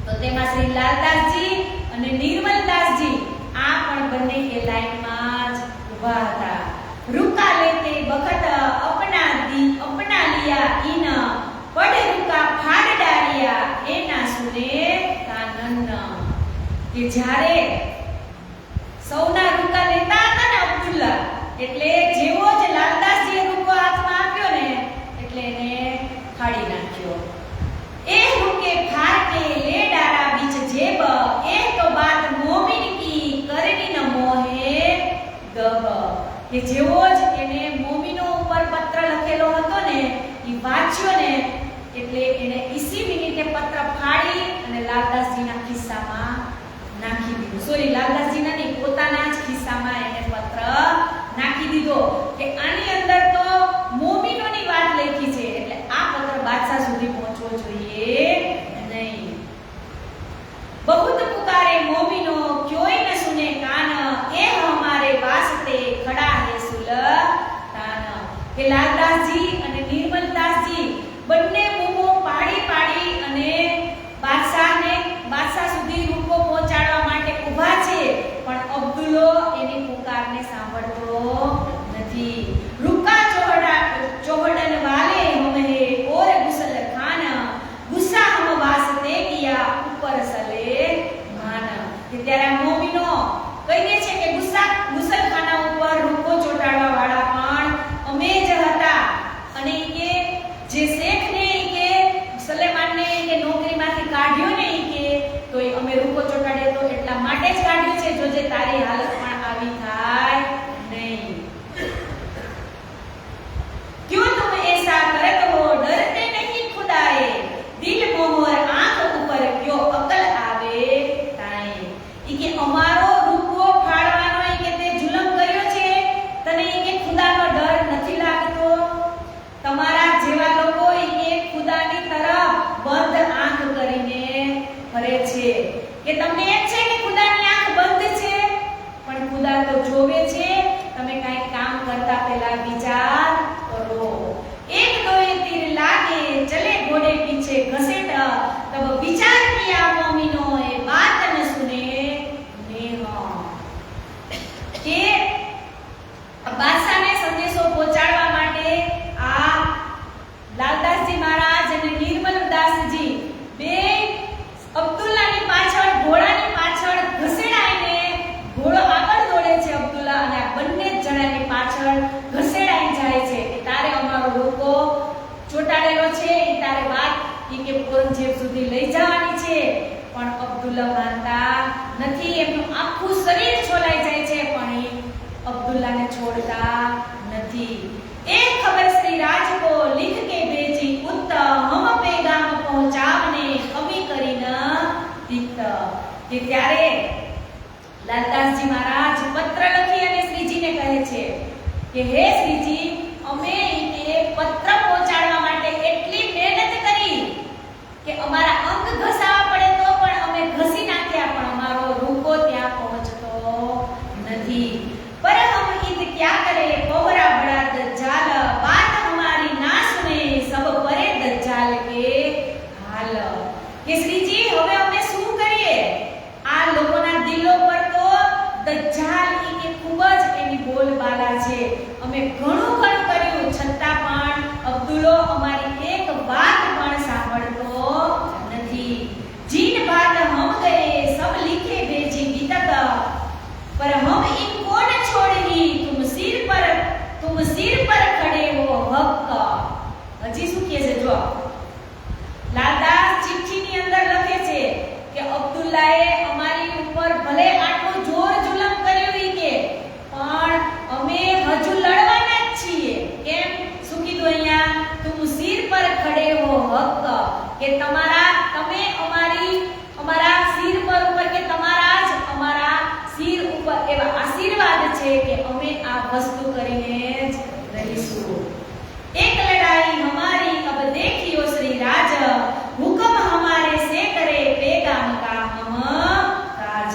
તો તેમાં શ્રી લાલદાસજી અને નિર્મલદાસજી આ પણ બંને એ લાઈનમાં જ ઊભા હતા। રૂકા લેતે વખત अपना लिया इन, पढ़ रुका फाड़ डारिया एना सुने कानन। કે જ્યારે સૌના રૂકા લેતા હતા ને અબ્દુલ્લા, એટલે જેવો જ લાલદાસજીએ રૂકો હાથમાં આપ્યો ને એટલે એને ફાડી નાખ્યો। એ રૂકે ફાड़ के ले डारा बीच जेब, ए तो बात मोमिन की करनी न मोहे दब। કે જેવો જ એને મોમિનો ઉપર પત્ર લખેલો હતો ને ઈ વાંચ્યો ને એટલે એને ઈસી મિનિટે પત્ર ફાડી અને લાલદાસજીના ખિસ્સામાં નાખી દીધું। સોરી, લાલદાસજીના નહીં, પોતાના જ ખિસ્સામાં એને પત્ર નાખી દીધો કે આની અંદર તો મોમિનોની વાત લખી છે, એટલે આ પત્ર બાદશાહ સુધી પહોંચવો જોઈએ નહીં। बहुत पुकारे मोमिनो क्यों न सुने कान, ए हमारे वास्ते खड़ा है सुल्तान। કે લાલદાસજી અને નિર્મલદાસજી બંને બૂમો પાડી પાડી અને બાદશાહ સુધી રૂપો પહોંચાડવા માટે ઊભા છે, પણ અબ્દુલ્લો એની પુકારને સાંભળતો નથી। રૂકા ચોહડન વાલે હમ હે ઓર ગુસલ ખાન, ગુસ્સા હમ વાસ્તે કિયા ઉપર સલે માન। કે ત્યારે મોમિનો કહીએ છે કે ગુસલખાના ઉપર રૂપો ચોટાડવા વાળા પણ અમે જ હતા, અને કે જે શેખને કે સલેમાનને કે નોકરીમાંથી કાઢ્યો ને કે તો અમે રૂપો ચોટાડ્યો તો એટલા માટે જ કાઢ્યો છે, જોજે તારી હાલત પણ આવી થાય નહીં। क्यों तुम ऐसा करत हो, डरते नहीं खुदाए, दिल मोहर आंख ऊपर क्यों अकल आवे ताए। ઈ કે અમારો રૂપો ફાડવાનો ઈ કે તે જુલમ કર્યો છે, તને ઈ કે ખુદાનો ડર નથી લાગતો? તમારા જેવા લોકો ઈ કે ખુદાની તરફ બંધ આંખ કરીને ફરે છે, કે તમને એમ છે કે ખુદાની આંખ બંધ છે, પણ ખુદા તો જોવે છે, તમે કાઈ કામ કરતા પહેલા વિચાર કરો। एक दो तीर लागे चले घोड़े पीछे घसीट, तब विचार किया मोमिनो ए बात न सुने नेह। કે બાદશાહને સંદેશો પહોંચાડવા માટે આ લાલદાસજી મહારાજ અને નિર્મલદાસજી બે અબ્દુલ્લાની પાછળ ઘોડાની પાછળ ઘસેડાઈને ઘોડો આગળ દોડે છે અબ્દુલ્લા, અને આ બંને જણાની પાછળ ઔરંગઝેબ સુધી લઈ જવાની છે, પણ અબ્દુલ્લા માનતા નથી. એમનું આખું શરીર છોલાઈ જાય છે, પણ એ અબ્દુલ્લાને છોડતા નથી. एक खबर श्री राज को लिख के भेजी उत, हम पैगाम पहुंचावने कमी करी न તીત. કે ત્યારે લાલદાસજી મહારાજ પત્ર લખી અને શ્રીજીને કહે છે કે હે શ્રીજી, અમે એને પત્ર પહોંચાડવા માટે એટલી મહેનત કરી કે અમારા અંગ ઘસાવા પડે તો પણ અમે ઘસી નાખ્યા, પણ અમારો રૂપો ત્યાં પહોંચતો નથી. पर हम ईद क्या करे, पौरा बड़ा दज्जाल, बात हमारी ना सुने, सब परे दज्जाल के हाल. કે શ્રીજી, હવે અમે શું કરીએ? આ લોકોના દિલો પર તો દજ્જાલ કે ખૂબ જ એની બોલબાલા છે. અમે ઘણું કર્યું, છતાં પણ અબ્દુલ્લો અમારી એક વાત પણ સાંભળતો નથી. જીન બાત હમ ગए सब लिखे भेजी गीतक, पर हम इनको न छोड़ी, तुम सिर पर खड़े हो हक. હજી શું કહે છે જો, લાલદાસ ચિઠ્ઠીની અંદર લખે છે કે અબ્દુલ્લાએ અમારી ઉપર ભલે આટલું જોર જુલમ કર્યું કે, પણ અમે હજુ લડવાના જ છીએ. કેમ? શું કીધું અહીંયા? તુમ સિર પર ખડે હો હક, કે તમે અમારા સિર પર ઉપર, કે તમારા જ અમારા સિર ઉપર એવા આશીર્વાદ છે કે અમે આ વસ્તુ કરીને જ રહીશું. एक लड़ाई हमारी अब देखियो श्री राज, हुक्म हमारे से करे पैगाम का हम काज.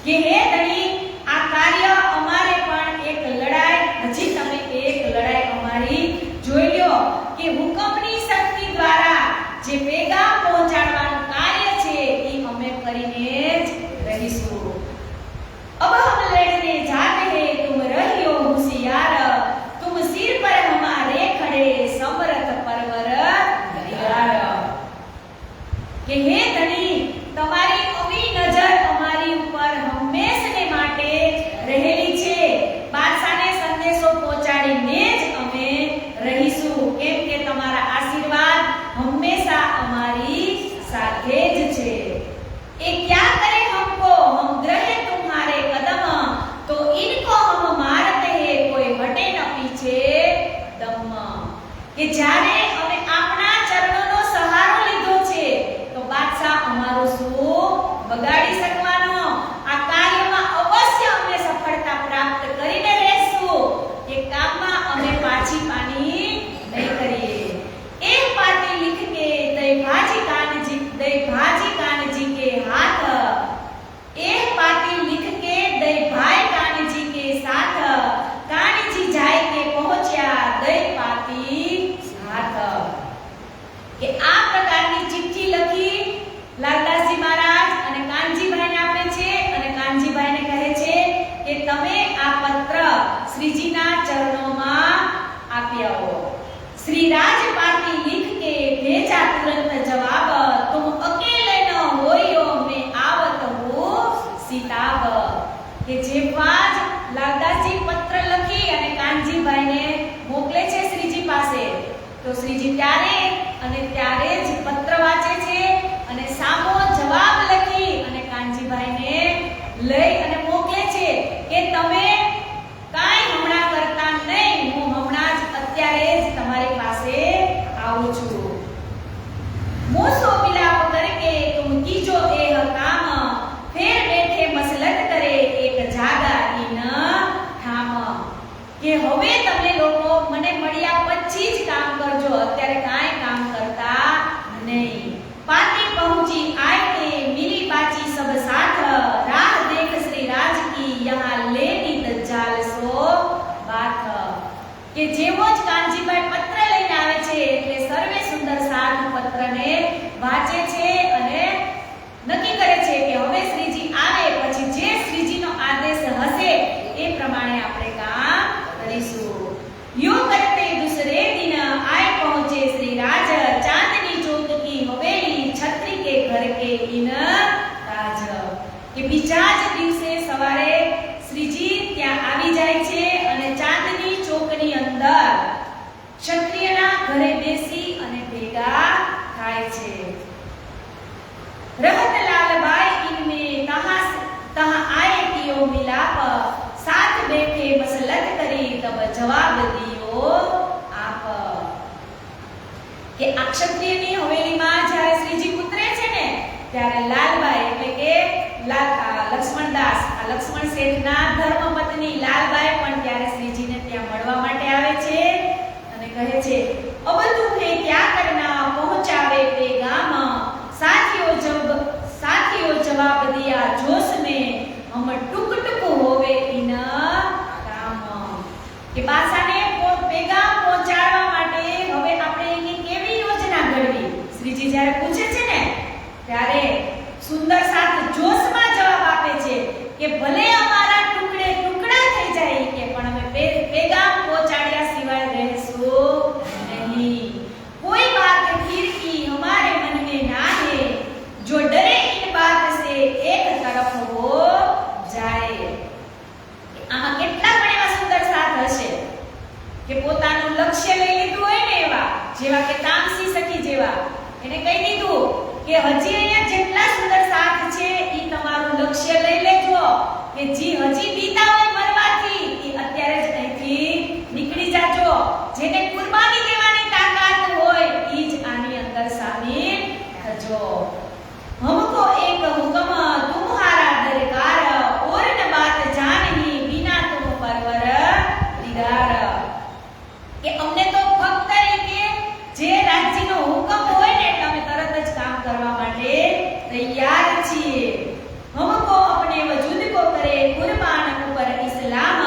કે હે ધણી, આ કાર્ય અમારે પણ એક લડાઈ, હજી તમે એક લડાઈ અમારી જોઈ લ્યો કે હુકમની શક્તિ દ્વારા જે પેગામ પહોંચાડવાનું કાર્ય છે એ અમે કરીને જ રહીશું. अब हम लड़ने जाते हैं, तुम रहियो होशियार, तुम सिर पर हमारे खड़े समरथ परवर दयार. કે હે ધણી, તમારી અમી નજર અમારી ઉપર હંમેશને માટે રહેલી છે. બાદશાહને સંદેશો પહોંચાડીને જ અમે રહીશું, કેમ કે તમારા આશીર્વાદ હંમેશા અમારી સાથે જ છે. એ क्या करे हमको, हम ग्रहे तुम्हारे कदम, तो इनको हम मारते हैं, कोई हटे न पीछे दम. કે જ્યારે અમે આપણા ચરણોનો સહારો લીધો છે, તો બાદશાહ અમારો શું બગાડી શકવાનો? આ કાર્યમાં અવશ્ય અમે સફળતા પ્રાપ્ત કરીને રહેશું. એ કામમાં અમે પાછી પાની નહીં કરીએ. एक पाती लिख के दई भाजी कानजी के हाथ, एक पाती लिख के दई भाई कानजी के साथ, कानजी जाए के पहुंचा दई पाती हाथ. કે આ પ્રકારની ચિઠ્ઠી લખી લાલદાસજી મહારાજ અને કાનજીભાઈને આપે છે, અને કાનજીભાઈને કહે છે કે તમે આ પત્ર શ્રીજીના ચરણોમાં આપી આવો. श्री राज पाती लिख के भेजा तुरंत जवाब, तुम अकेले न होयो मैं आवत हूँ सीताब. કે જેવા જ લાલદાસજી પત્ર લખી અને કાનજીભાઈને મોકલે છે શ્રીજી પાસે, તો શ્રીજી ત્યારે જ પત્ર વાંચે છે અને સામો જવાબ લખી અને કાનજીભાઈને લઈ અને મોકલે છે કે તમે કાઈ હમણાં કરતા નહીં, હું હમણાં જ અત્યારે જ તમારી પાસે આવું છું. મોસો મિલાપ કરકે તુમ કીજો એ કામ, ફેર બેઠે મસલત કરે એક જાગા ઈન ઠામ. કે હવે તમે લોકો મને મળ્યા પછી જ કામ કરજો, અત્યારે કાઈ કામ કરતા નહીં. પાતી પહોંચી આય કે મિલી બાચી સબ સાથ, રાહ દેખ શ્રી રાજ કી યહાં લેની દજ્જાલ સો બાત. કે જેવો જ કાનજીભાઈ પત્ર લઈને આવે છે એટલે સર્વે સુંદર સાથ પત્રને વાંચે છે અને નક્કી કરે છે કે હવે શ્રીજી આવે પછી જે શ્રીજીનો આદેશ હશે એ પ્રમાણે આપણે કામ કરીશું. यो करते दूसरे दिन आए पहुंचे श्री राज, चांदनी चौक की हवेली छत्री के घर के इन ताज. કે બીજા જ દિવસે સવારે શ્રીજી ત્યાં આવી જાય છે અને ચાંદની ચોકની અંદર ક્ષત્રિયના ઘરે બેસી અને ભેગા થાય છે। रहत लालबाई इनमें तहाँ आए कियो मिलाप, साथ बैठे मसलत करी तब जवाब दियो आप। કે આ ક્ષત્રિયની હવેલીમાં જ્યારે શ્રીજી ઉતરે છે ને ત્યારે લાલબાઈ એટલે કે લક્ષ્મણદાસ, આ લક્ષ્મણ શેઠના ધર્મપત્ની લાલબાઈ પણ ત્યારે શ્રીજીને ત્યાં મળવા માટે આવે છે અને કહે છે, अब तुम्हें क्या करना पहुंचावे पैगाम, साथियों जवाब दिया जोश में, हम टुक टुक होवे इन काम। કે પાસાને પેગામ પહોંચાડવા માટે હવે આપણે એની કેવી યોજના ઘડવી? શ્રીજી જ્યારે પૂછે છે ને ત્યારે સુંદર સાથ જોશમાં જવાબ આપે છે કે ભલે અમારા ટુકડે ટુકડા થઈ જાય કે પણ અમે પેગામ પહોંચાડ્યા સિવાય રહેશું નહીં। कोई बात फिर की हमारे मन में ना है, जो डरे इन बात से एक तरफ हो जाए। આમાં કેટલા પણ એવા સુંદર સાથ હશે કે પોતાનું લક્ષ્ય લઈ લીધું હોય ને એવા, જેવા કે તામસી સખી જેવા, એને કહી દીધું કે હજી અહીંયા જેટલા સુંદર સાથ છે ઈ તમારું લક્ષ્ય લઈ લેજો, કે જી હજી બીતા હોય મરવાથી ઈ અત્યારે જ અહીંથી નીકળી જાજો, જેને કુરબાની દેવાની તાકાત હોય ઈ જ આની અંદર સામેલ થજો। हमको एक हुक्म तुम्हारा दरकार, और न बात जाननी बिना तुम परवर दिगार। કે અમને તો ફક્ત કે જે રાજ્યનો હુકમ હોય ને એટલે અમે તરત જ કામ કરવા માટે તૈયાર છીએ। हमको अपने वजूद को करे कुर्बान ऊपर इस्लाम,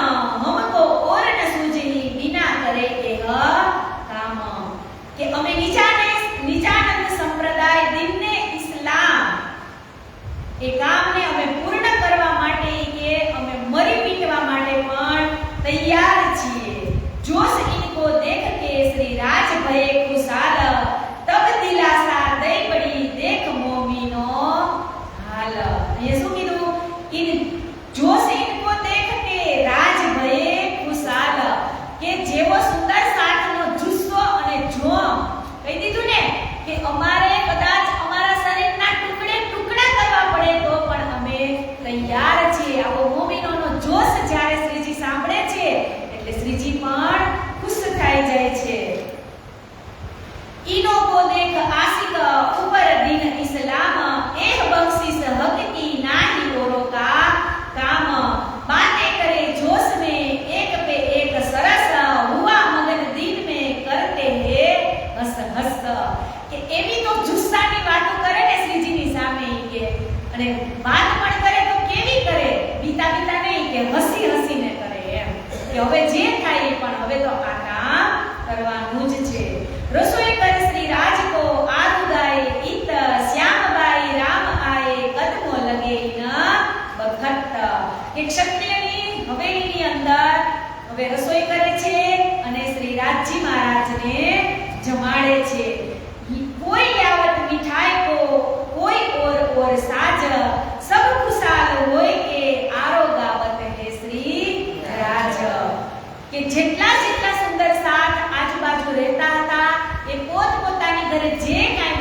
हमको और न सूझी बिना करे एह काम। કે અમે નિજાનંદ સંપ્રદાય દિનને ઇસ્લામ એ કામને અમે પૂર્ણ કરવા માટે કે અમે મરી પીટવા માટે પણ તૈયાર છીએ। જોશ ઇनको देख के श्री राज भये खुशाल, तब दिलासा दई पड़ी देख मोमिनो हाल। ये શું કીધું? ઇન જોશ ઇनको देख के राज भये खुशाल, કે જેવો સુંદર સાથનો જુસ્સો અને જોમ કહી દીધું ને કે અમારે કદાચ અમારા શરીરના ટુકડે ટુકડા કરવા પડે તો પણ અમે તૈયાર છીએ। આવો મોમિનોનો જોશ જ્યારે શ્રીજી સાંભળે છે એટલે શ્રીજી પણ ખુશ થઈ જાય છે। ઈનો કો દેખ આશિક ઉપર દીન ઇસ્લામ, એહ બખ્શિશ હક की नाही औरों का काम। बातें करे जोश में एक पे एक सरस, हुआ मगन दिन में करते हैं हस हस। કે એવી તો જુસ્સાની વાતો કરે ને શ્રીજીની સામે કે, અને વાત પણ કરે તો કેવી કરે? બીતા નહીં કે હસી હસીને કરે એમ, કે હવે જે થાય એ પણ હવે તો આ કામ કરવાનું જ છે। રસોઈ કરે શ્રી રાજ કો આરુદાય ઈત, શ્યામબાઈ રામ આએ કદમો લગે ન બખત। કે ક્ષત્રિયની હવેલીની અંદર હવે રસોઈ કરે છે અને શ્રી રાજજી મહારાજને જમાડે છે। कोई यावत मिठाई को कोई और साज, सब खुशाल होय के आरो गावत है श्री राज। કે જેટલા સુંદર સાથ આજુબાજુ રહેતા હતા એ પોતપોતાની ઘરે જે કાંઈ